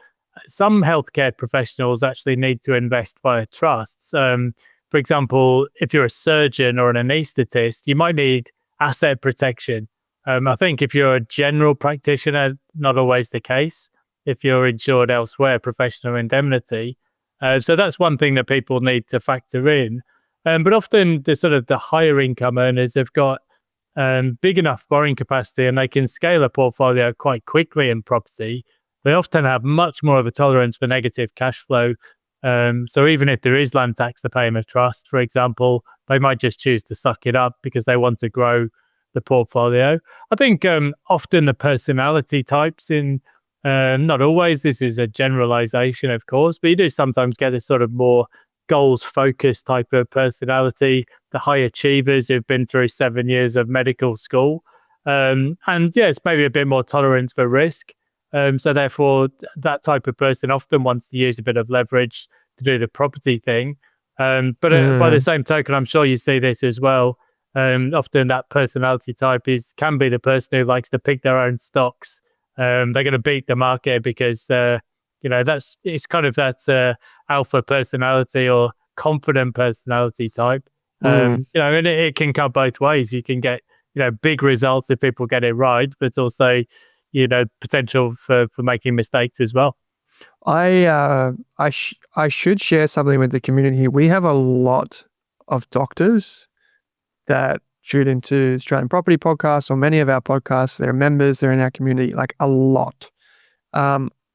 Some healthcare professionals actually need to invest via trusts. For example, if you're a surgeon or an anaesthetist, you might need asset protection. I think if you're a general practitioner, not always the case. If you're insured elsewhere, professional indemnity. So that's one thing that people need to factor in. But often the higher income earners have got big enough borrowing capacity, and they can scale a portfolio quite quickly in property. They often have much more of a tolerance for negative cash flow. So even if there is land tax to pay in a trust, for example, they might just choose to suck it up because they want to grow the portfolio. I think often the personality types not always, this is a generalization, of course, but you do sometimes get a sort of more goals-focused type of personality, the high achievers who've been through 7 years of medical school. And yeah, it's maybe a bit more tolerance for risk. So therefore, that type of person often wants to use a bit of leverage to do the property thing. But by the same token, I'm sure you see this as well. Often that personality type can be the person who likes to pick their own stocks. They're going to beat the market because it's kind of that alpha personality or confident personality type. And it can come both ways. You can get big results if people get it right, but also potential for making mistakes as well. I should share something with the community here. We have a lot of doctors that tune into Australian Property Podcasts or many of our podcasts. They're members, they're in our community, like a lot.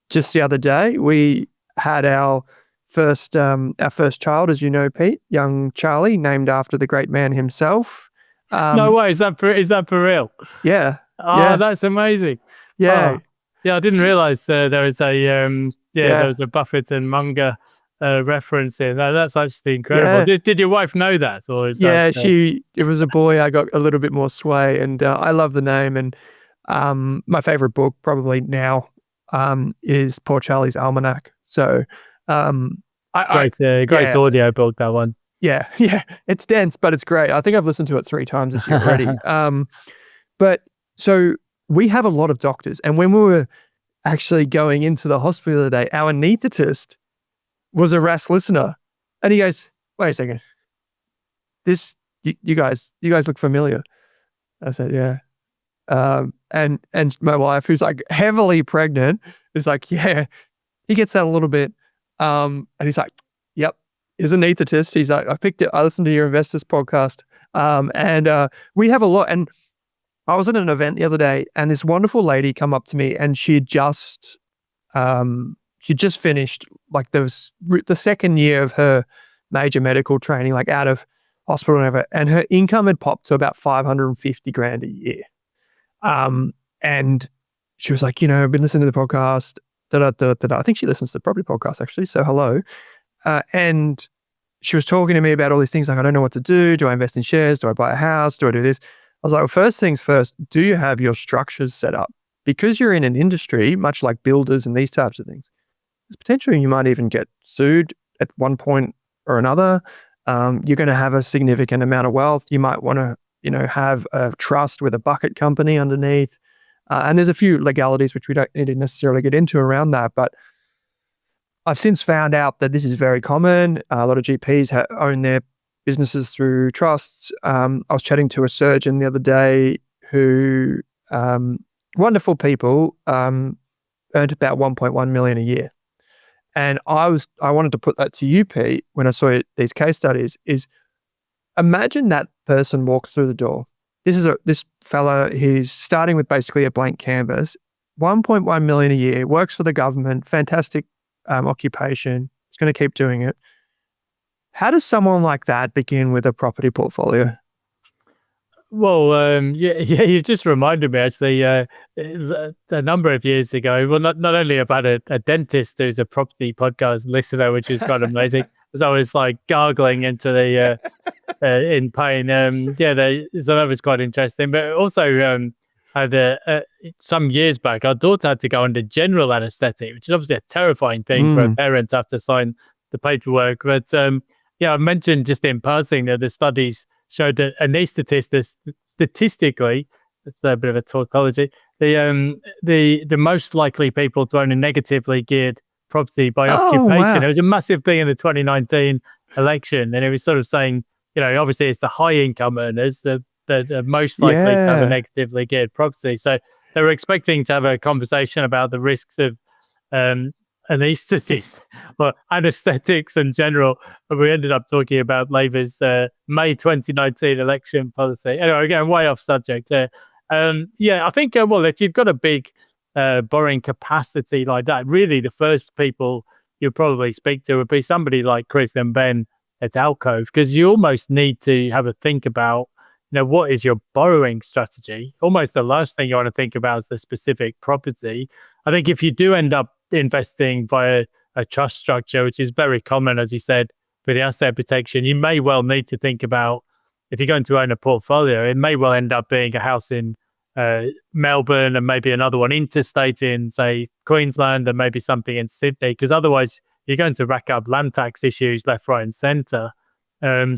Just the other day, we had our first child, as you know, Pete, young Charlie, named after the great man himself. No way, is that for real? Yeah. Oh, that's amazing. Yeah. Oh, yeah, I didn't realize there was there was a Buffett and Munger reference in. That's actually incredible. Yeah. Did your wife know that, or is Yeah, that? it was a boy. I got a little bit more sway, and I love the name. And my favorite book probably now is Poor Charlie's Almanac. So Great audio book, that one. Yeah, it's dense, but it's great. I think I've listened to it 3 times this year already. But so we have a lot of doctors, and when we were actually going into the hospital the other day, our anaesthetist was a Rask listener, and he goes, "Wait a second, you guys look familiar." I said, "Yeah." And my wife, who's like heavily pregnant, is like, "Yeah." He gets that a little bit, and he's like, "Yep." He's an anaesthetist. He's like, I listened to your investors podcast. And we have a lot. And I was at an event the other day, and this wonderful lady come up to me, and she'd just finished like the second year of her major medical training, like out of hospital and whatever. And her income had popped to about 550 grand a year. And she was like, I've been listening to the podcast. I think she listens to the property podcast actually. So hello. And she was talking to me about all these things like, I don't know what to do. Do I invest in shares? Do I buy a house? Do I do this? I was like, well, first things first, do you have your structures set up? Because you're in an industry, much like builders and these types of things, there's potentially you might even get sued at one point or another. You're going to have a significant amount of wealth. You might want to have a trust with a bucket company underneath. And there's a few legalities which we don't need to necessarily get into around that. But I've since found out that this is very common. A lot of GPs own their businesses through trusts. I was chatting to a surgeon the other day who, wonderful people, earned about 1.1 million a year. And I wanted to put that to you, Pete, when I saw these case studies, is imagine that person walks through the door. This fella, he's starting with basically a blank canvas, 1.1 million a year, works for the government, fantastic occupation. He's going to keep doing it. How does someone like that begin with a property portfolio? Well, you just reminded me actually. A number of years ago, well, not only about a dentist who's a property podcast listener, which is kind of amazing, as I was like gargling into the in pain. So that was quite interesting. But also, had some years back, our daughter had to go under general anaesthetic, which is obviously a terrifying thing for a parent to have to sign the paperwork. But I mentioned just in passing that the studies showed that statistically, it's a bit of a tautology, the most likely people to own a negatively geared property by occupation. Wow. It was a massive thing in the 2019 election, and it was sort of saying, obviously it's the high income earners that are most likely to have a negatively geared property. So they were expecting to have a conversation about the risks of anaesthetics or anesthetics in general, but we ended up talking about Labour's May 2019 election policy. Anyway, again, way off subject. I think if you've got a big borrowing capacity like that, really the first people you'll probably speak to would be somebody like Chris and Ben at Alcove, because you almost need to have a think about what is your borrowing strategy. Almost the last thing you want to think about is the specific property. I think if you do end up investing via a trust structure, which is very common, as you said, for the asset protection, you may well need to think about, if you're going to own a portfolio, it may well end up being a house in Melbourne and maybe another one interstate in, say, Queensland, and maybe something in Sydney, because otherwise you're going to rack up land tax issues left, right and centre. I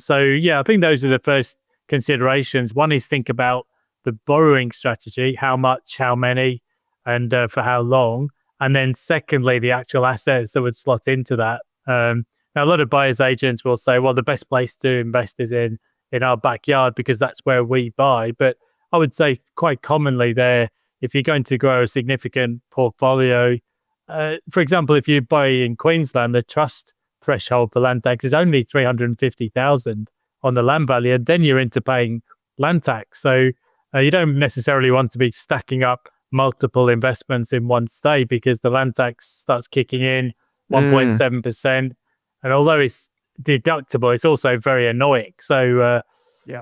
think those are the first considerations. One is think about the borrowing strategy, how much, how many, and for how long. And then secondly, the actual assets that would slot into that. Now, a lot of buyers agents will say, well, the best place to invest is in our backyard because that's where we buy. But I would say quite commonly there, if you're going to grow a significant portfolio, for example, if you buy in Queensland, the trust threshold for land tax is only 350,000 on the land value, and then you're into paying land tax. So you don't necessarily want to be stacking up multiple investments in one state, because the land tax starts kicking in 1.7%. And although it's deductible, it's also very annoying. So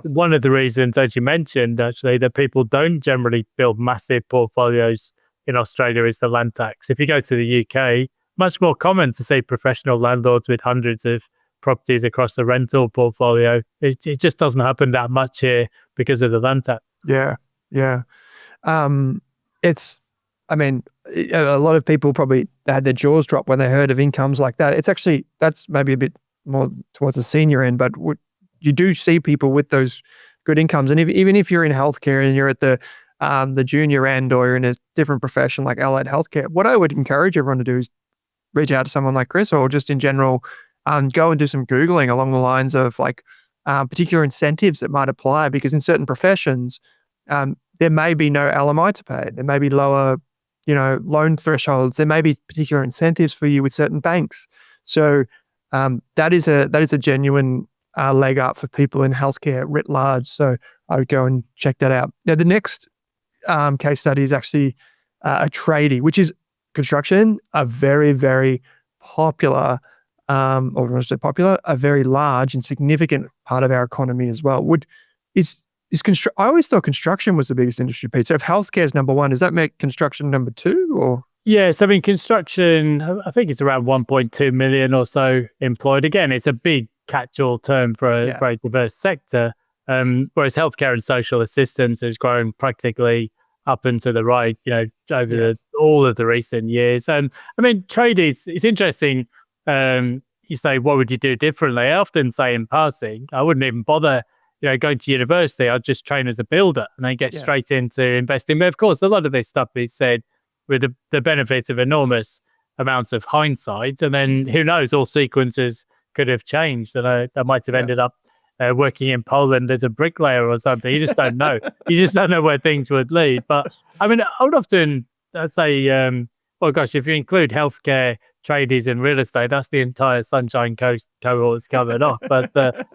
one of the reasons, as you mentioned, actually, that people don't generally build massive portfolios in Australia is the land tax. If you go to the UK, much more common to see professional landlords with hundreds of properties across a rental portfolio. It just doesn't happen that much here because of the land tax. Yeah. A lot of people probably had their jaws drop when they heard of incomes like that. That's maybe a bit more towards the senior end, but you do see people with those good incomes. And even if you're in healthcare and you're at the junior end, or you're in a different profession like allied healthcare, what I would encourage everyone to do is reach out to someone like Chris, or just in general, go and do some Googling along the lines of particular incentives that might apply, because in certain professions, there may be no LMI to pay. There may be lower, loan thresholds. There may be particular incentives for you with certain banks. So that is a genuine leg up for people in healthcare writ large. So I would go and check that out. Now, the next case study is actually a tradie, which is construction, a very, very popular, a very large and significant part of our economy as well. I always thought construction was the biggest industry, Pete. So if healthcare is number one, does that make construction number two? Or yes, I mean, construction, I think it's around 1.2 million or so employed. Again, it's a big catch-all term for a very diverse sector. Whereas healthcare and social assistance has grown practically up and to the right, over all of the recent years. And I mean, tradies, it's interesting. You say, what would you do differently? I often say in passing, I wouldn't even bother going to university, I'd just train as a builder and then get straight into investing. But of course, a lot of this stuff is said with the benefits of enormous amounts of hindsight. And then who knows, all sequences could have changed. And I might have ended up working in Poland as a bricklayer or something. You just don't know. You just don't know where things would lead. But I mean, I would often, I'd say, well, gosh, if you include healthcare, tradies and real estate, that's the entire Sunshine Coast cohorts covered off. But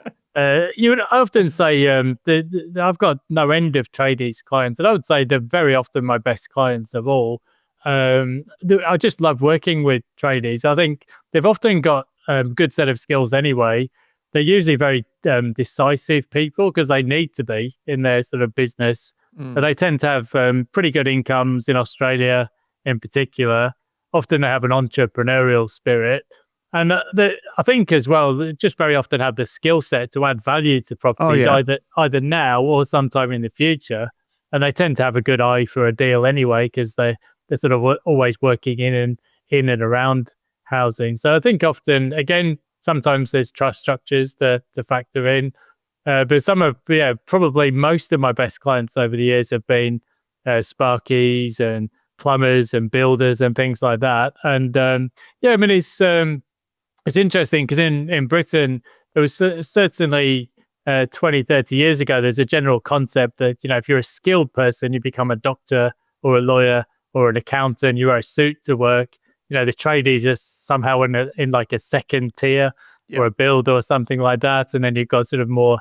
you would often say I've got no end of tradies clients, and I would say they're very often my best clients of all. I just love working with tradies. I think they've often got a good set of skills anyway. They're usually very decisive people because they need to be in their sort of business. But they tend to have pretty good incomes in Australia in particular. Often they have an entrepreneurial spirit. And I think as well, they just very often have the skill set to add value to properties either now or sometime in the future. And they tend to have a good eye for a deal anyway because they're sort of always working in and around housing. So I think often, again, sometimes there's trust structures to factor in. But some of, probably most of my best clients over the years have been sparkies and plumbers and builders and things like that. And I mean, it's interesting because in Britain, there was certainly 20, 30 years ago, there's a general concept that, if you're a skilled person, you become a doctor or a lawyer or an accountant, you wear a suit to work. The tradies are somehow in like a second tier or a builder or something like that. And then you've got sort of more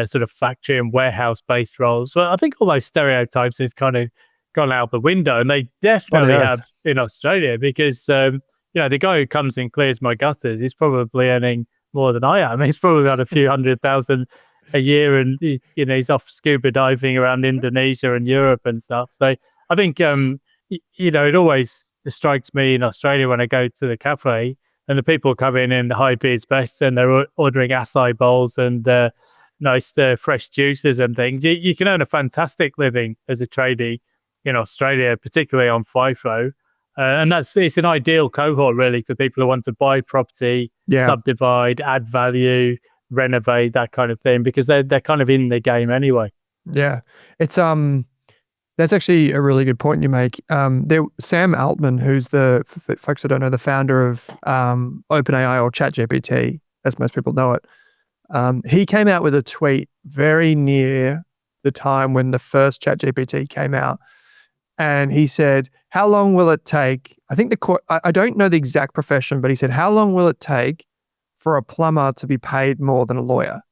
sort of factory and warehouse based roles. Well, I think all those stereotypes have kind of gone out the window, and they definitely have in Australia because, the guy who comes and clears my gutters is probably earning more than I am. He's probably got a few $100,000 a year, and he's off scuba diving around Indonesia and Europe and stuff. So I think, it always strikes me in Australia when I go to the cafe and the people come in high vis vests and they're ordering acai bowls and nice fresh juices and things. You can earn a fantastic living as a tradie in Australia, particularly on FIFO. And it's an ideal cohort really for people who want to buy property, subdivide, add value, renovate, that kind of thing, because they're kind of in the game anyway. Yeah. It's that's actually a really good point you make. Sam Altman, who's for folks that don't know, the founder of OpenAI or ChatGPT, as most people know it, he came out with a tweet very near the time when the first ChatGPT came out. And he said, how long will it take? I think I don't know the exact profession, but he said, how long will it take for a plumber to be paid more than a lawyer?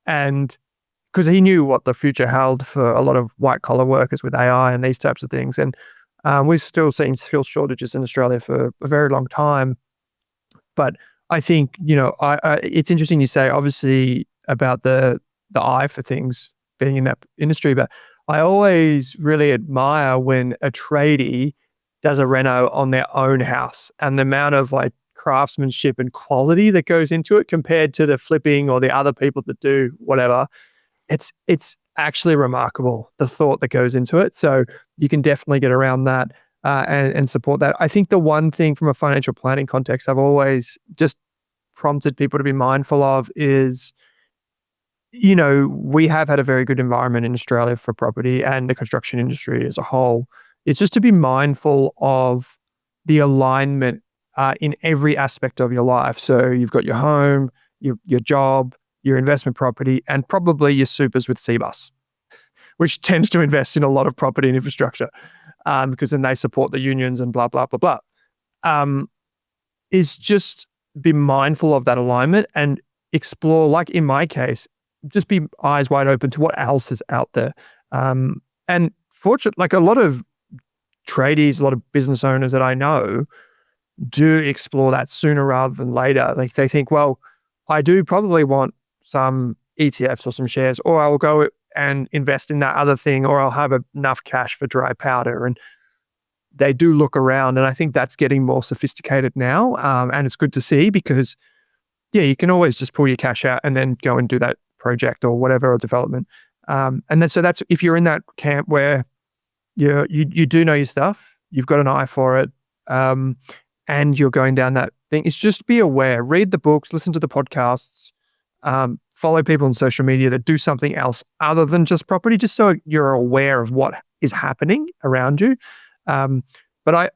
And because he knew what the future held for a lot of white collar workers with AI and these types of things. And we've still seen skill shortages in Australia for a very long time. But I think, it's interesting you say obviously about the eye for things being in that industry, but I always really admire when a tradie does a reno on their own house and the amount of like craftsmanship and quality that goes into it compared to the flipping or the other people that do whatever. It's actually remarkable, the thought that goes into it. So you can definitely get around that and support that. I think the one thing from a financial planning context I've always just prompted people to be mindful of is, we have had a very good environment in Australia for property and the construction industry as a whole. It's just to be mindful of the alignment in every aspect of your life. So you've got your home, your job, your investment property, and probably your supers with CBUS, which tends to invest in a lot of property and infrastructure because then they support the unions and blah, blah, blah, blah. Is just be mindful of that alignment and explore, like in my case, just be eyes wide open to what else is out there. And fortunately, like a lot of tradies, a lot of business owners that I know do explore that sooner rather than later. Like they think, well, I do probably want some ETFs or some shares, or I'll go and invest in that other thing, or I'll have enough cash for dry powder. And they do look around, and I think that's getting more sophisticated now. And it's good to see because, you can always just pull your cash out and then go and do that project or whatever, or development. And then, so that's, if you're in that camp where you do know your stuff, you've got an eye for it, and you're going down that thing, it's just be aware, read the books, listen to the podcasts, Follow people on social media that do something else other than just property, just so you're aware of what is happening around you. But I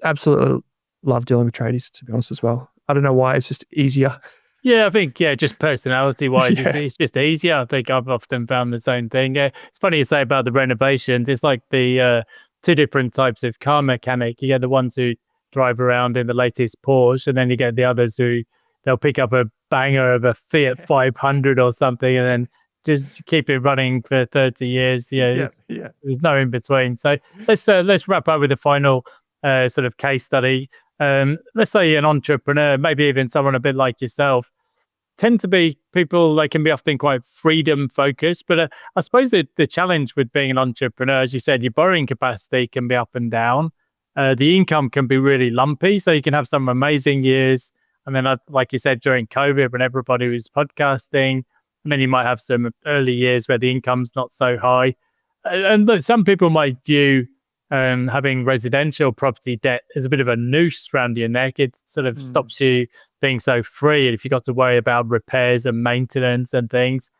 absolutely love dealing with tradies, to be honest, as well. I don't know why, it's just easier. Yeah, I think, just personality wise, Yeah. it's just easier. I think I've often found the same thing. Yeah, it's funny you say about the renovations. It's like the two different types of car mechanic. You get the ones who drive around in the latest Porsche, and then you get the others who they'll pick up a banger of a Fiat 500 or something, and then just keep it running for 30 years. Yeah, yeah. There's no in between. So let's wrap up with the final sort of case study. Let's say an entrepreneur, maybe even someone a bit like yourself, tend to be people, they can be often quite freedom focused. But I suppose the challenge with being an entrepreneur, as you said, your borrowing capacity can be up and down. The income can be really lumpy. So you can have some amazing years. And then, like you said, during COVID, when everybody was podcasting, and then you might have some early years where the income's not so high. And look, some people might view having residential property debt as a bit of a noose around your neck. It sort of stops you being so free. And if you got to worry about repairs and maintenance and things,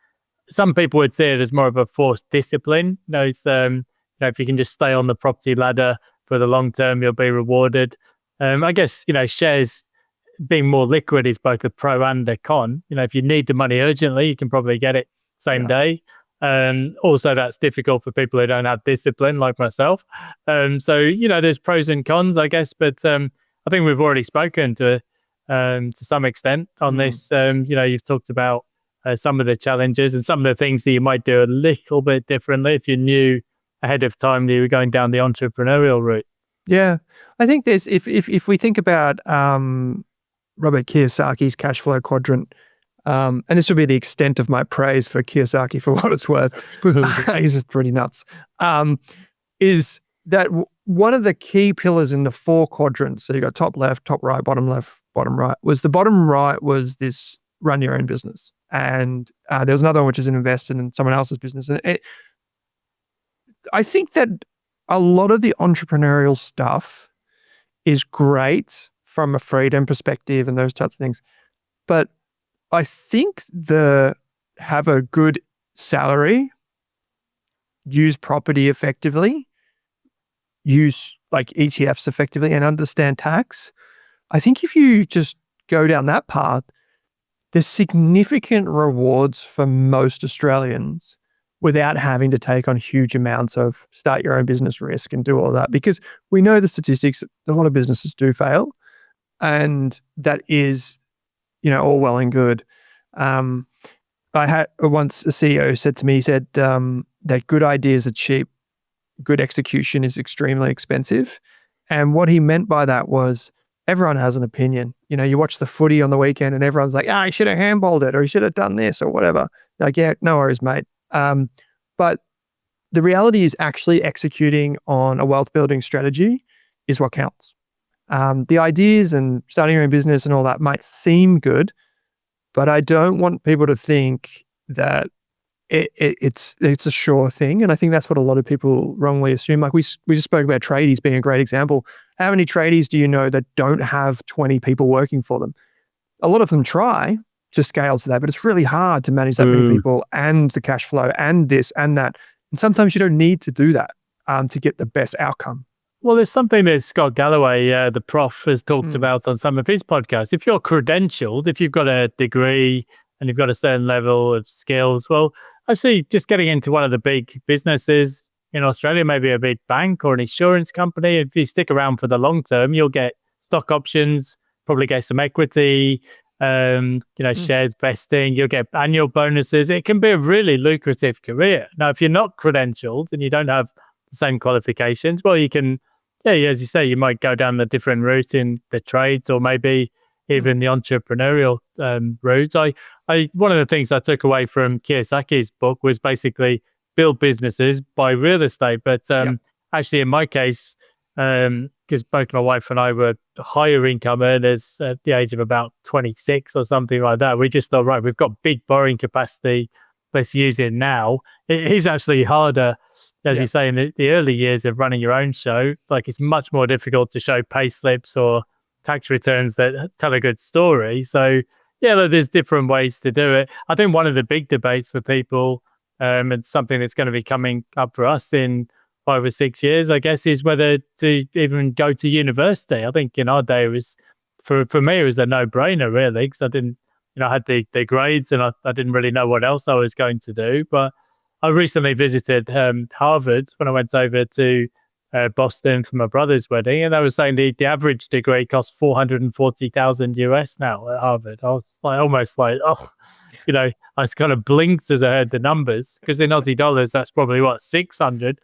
some people would see it as more of a forced discipline. It's, if you can just stay on the property ladder for the long term, you'll be rewarded. I guess, shares being more liquid is both a pro and a con. If you need the money urgently, you can probably get it same day. Also, that's difficult for people who don't have discipline like myself. So, there's pros and cons, I guess. But I think we've already spoken to some extent on this. You've talked about some of the challenges and some of the things that you might do a little bit differently if you knew ahead of time that you were going down the entrepreneurial route. Yeah, I think there's if we think about Robert Kiyosaki's cash flow quadrant, and this will be the extent of my praise for Kiyosaki for what it's worth. He's just pretty nuts. Is that one of the key pillars in the 4 quadrants? So you got top left, top right, bottom left, bottom right. Was the bottom right was this run your own business, and there was another one which is invested in someone else's business. And I think that a lot of the entrepreneurial stuff is great from a freedom perspective and those types of things, but I think have a good salary, use property effectively, use like ETFs effectively, and understand tax. I think if you just go down that path, there's significant rewards for most Australians without having to take on huge amounts of start your own business risk and do all that, because we know the statistics, a lot of businesses do fail, and that is, all well and good. I had once a CEO said to me, he said that good ideas are cheap, good execution is extremely expensive. And what he meant by that was everyone has an opinion. You watch the footy on the weekend and everyone's like, he should have handballed it, or he should have done this or whatever. Like, yeah, no worries, mate. But the reality is actually executing on a wealth building strategy is what counts. The ideas and starting your own business and all that might seem good, but I don't want people to think that it's a sure thing. And I think that's what a lot of people wrongly assume. Like we just spoke about tradies being a great example. How many tradies do you know that don't have 20 people working for them? A lot of them try to scale to that, but it's really hard to manage that many people and the cash flow and this and that. And sometimes you don't need to do that to get the best outcome. Well, there's something that Scott Galloway, the prof, has talked about on some of his podcasts. If you're credentialed, if you've got a degree and you've got a certain level of skills, well, actually just getting into one of the big businesses in Australia, maybe a big bank or an insurance company, if you stick around for the long term, you'll get stock options, probably get some equity, shares vesting, you'll get annual bonuses. It can be a really lucrative career. Now, if you're not credentialed and you don't have the same qualifications, well, you can, as you say, you might go down the different route in the trades or maybe even the entrepreneurial route. One of the things I took away from Kiyosaki's book was basically build businesses, buy real estate. But actually, in my case, because both my wife and I were higher income earners at the age of about 26 or something like that, we just thought, right, we've got big borrowing capacity, let's use it now. It is actually harder, as you say, in the early years of running your own show. Like, it's much more difficult to show pay slips or tax returns that tell a good story. So Yeah, look, there's different ways to do it. I think one of the big debates for people, and something that's going to be coming up for us in 5 or 6 years, I guess, is whether to even go to university. I think in our day, it was for me, it was a no-brainer, really, because I didn't, I had the grades, and I didn't really know what else I was going to do. But I recently visited Harvard when I went over to Boston for my brother's wedding, and they were saying the average degree costs 440,000 US now at Harvard. I was like, almost like, oh, I just kind of blinked as I heard the numbers, because in Aussie dollars, that's probably what, 600.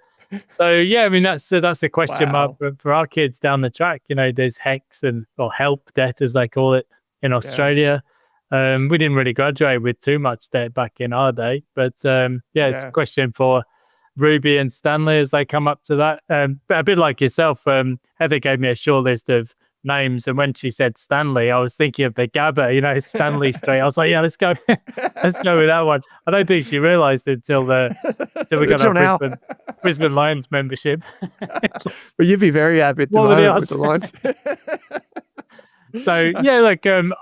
So yeah, I mean, that's a question mark for our kids down the track. There's HEX or HELP debt, as they call it in Australia. We didn't really graduate with too much debt back in our day, but it's a question for Ruby and Stanley as they come up to that. But a bit like yourself, Heather gave me a short list of names, and when she said Stanley, I was thinking of the Gabba, Stanley Street. I was like, yeah, let's go with that one. I don't think she realised it until we got our Brisbane Lions membership. Well, you'd be very happy at the moment with the Lions. So yeah,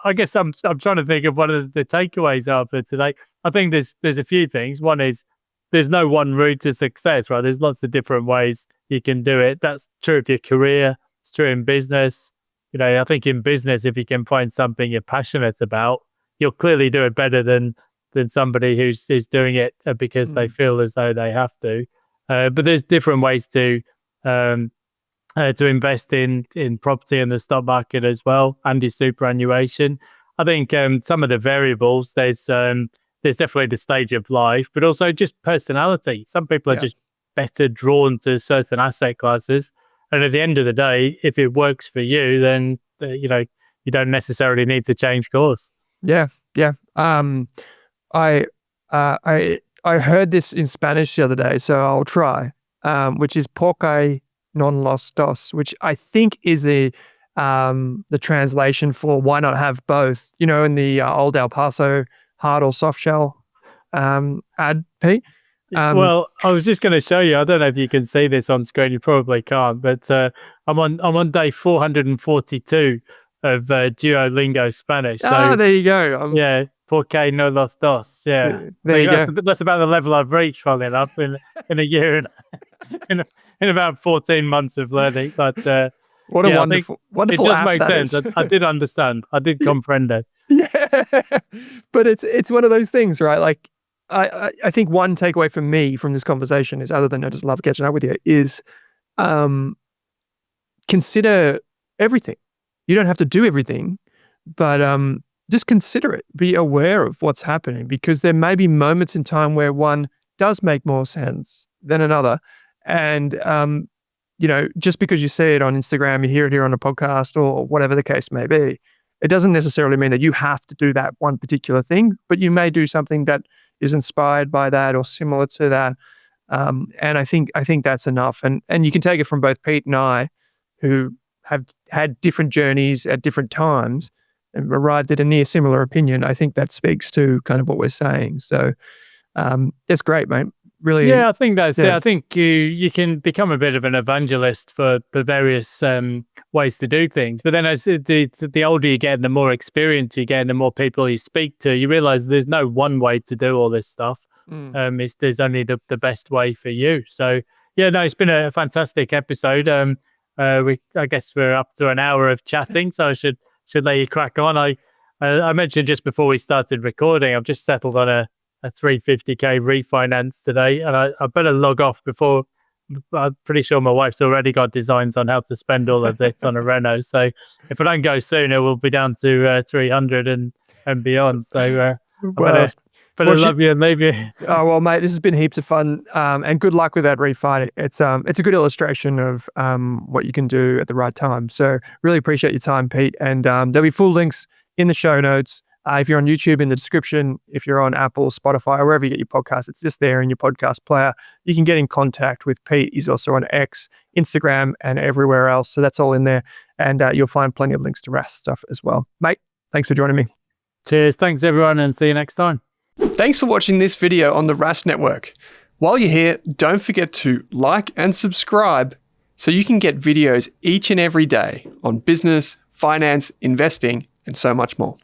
I guess I'm trying to think of what the takeaways are for today. I think there's a few things. One is there's no one route to success, right? There's lots of different ways you can do it. That's true of your career. It's true in business. I think in business, if you can find something you're passionate about, you'll clearly do it better than somebody who's doing it because they feel as though they have to. But there's different ways to invest in property and the stock market as well, and your superannuation. I think some of the variables, there's definitely the stage of life, but also just personality. Some people are just better drawn to certain asset classes. And at the end of the day, if it works for you, then, you don't necessarily need to change course. Yeah. Yeah. I heard this in Spanish the other day, so I'll try, which is porque non los dos, which I think is the translation for why not have both, in the old El Paso hard or soft shell ad, Pete. Well, I was just going to show you. I don't know if you can see this on screen. You probably can't, but I'm on day 442 of Duolingo Spanish. So, there you go. Yeah, porque no los dos. Yeah, there you go. That's about the level I've reached, funnily enough, in a year and in about 14 months of learning. But what a wonderful it does make sense. I did understand. I did comprende. Yeah, but it's one of those things, right? Like I think one takeaway for me from this conversation is, other than I just love catching up with you, is consider everything. You don't have to do everything, but just consider it. Be aware of what's happening, because there may be moments in time where one does make more sense than another. And, just because you see it on Instagram, you hear it here on a podcast or whatever the case may be, it doesn't necessarily mean that you have to do that one particular thing, but you may do something that is inspired by that or similar to that. And I think that's enough. And you can take it from both Pete and I, who have had different journeys at different times and arrived at a near similar opinion. I think that speaks to kind of what we're saying. So that's great, mate. Really, yeah, I think that's it. I think you can become a bit of an evangelist for the various ways to do things. But then as the older you get and the more experience you get and the more people you speak to, you realize there's no one way to do all this stuff. There's only the best way for you. So yeah, no, it's been a fantastic episode. I guess we're up to an hour of chatting, so I should let you crack on. I mentioned just before we started recording, I've just settled on a 350k refinance today, and I better log off before. I'm pretty sure my wife's already got designs on how to spend all of this on a Renault. So if I don't go sooner, we'll be down to 300 and beyond. So better love you and leave you. Oh well, mate, this has been heaps of fun, and good luck with that refi. It's a good illustration of what you can do at the right time. So really appreciate your time, Pete. And there'll be full links in the show notes. If you're on YouTube, in the description. If you're on Apple, Spotify, or wherever you get your podcast, it's just there in your podcast player. You can get in contact with Pete. He's also on X, Instagram, and everywhere else. So that's all in there. And you'll find plenty of links to Rask stuff as well. Mate, thanks for joining me. Cheers. Thanks, everyone, and see you next time. Thanks for watching this video on the Rask Network. While you're here, don't forget to like and subscribe so you can get videos each and every day on business, finance, investing, and so much more.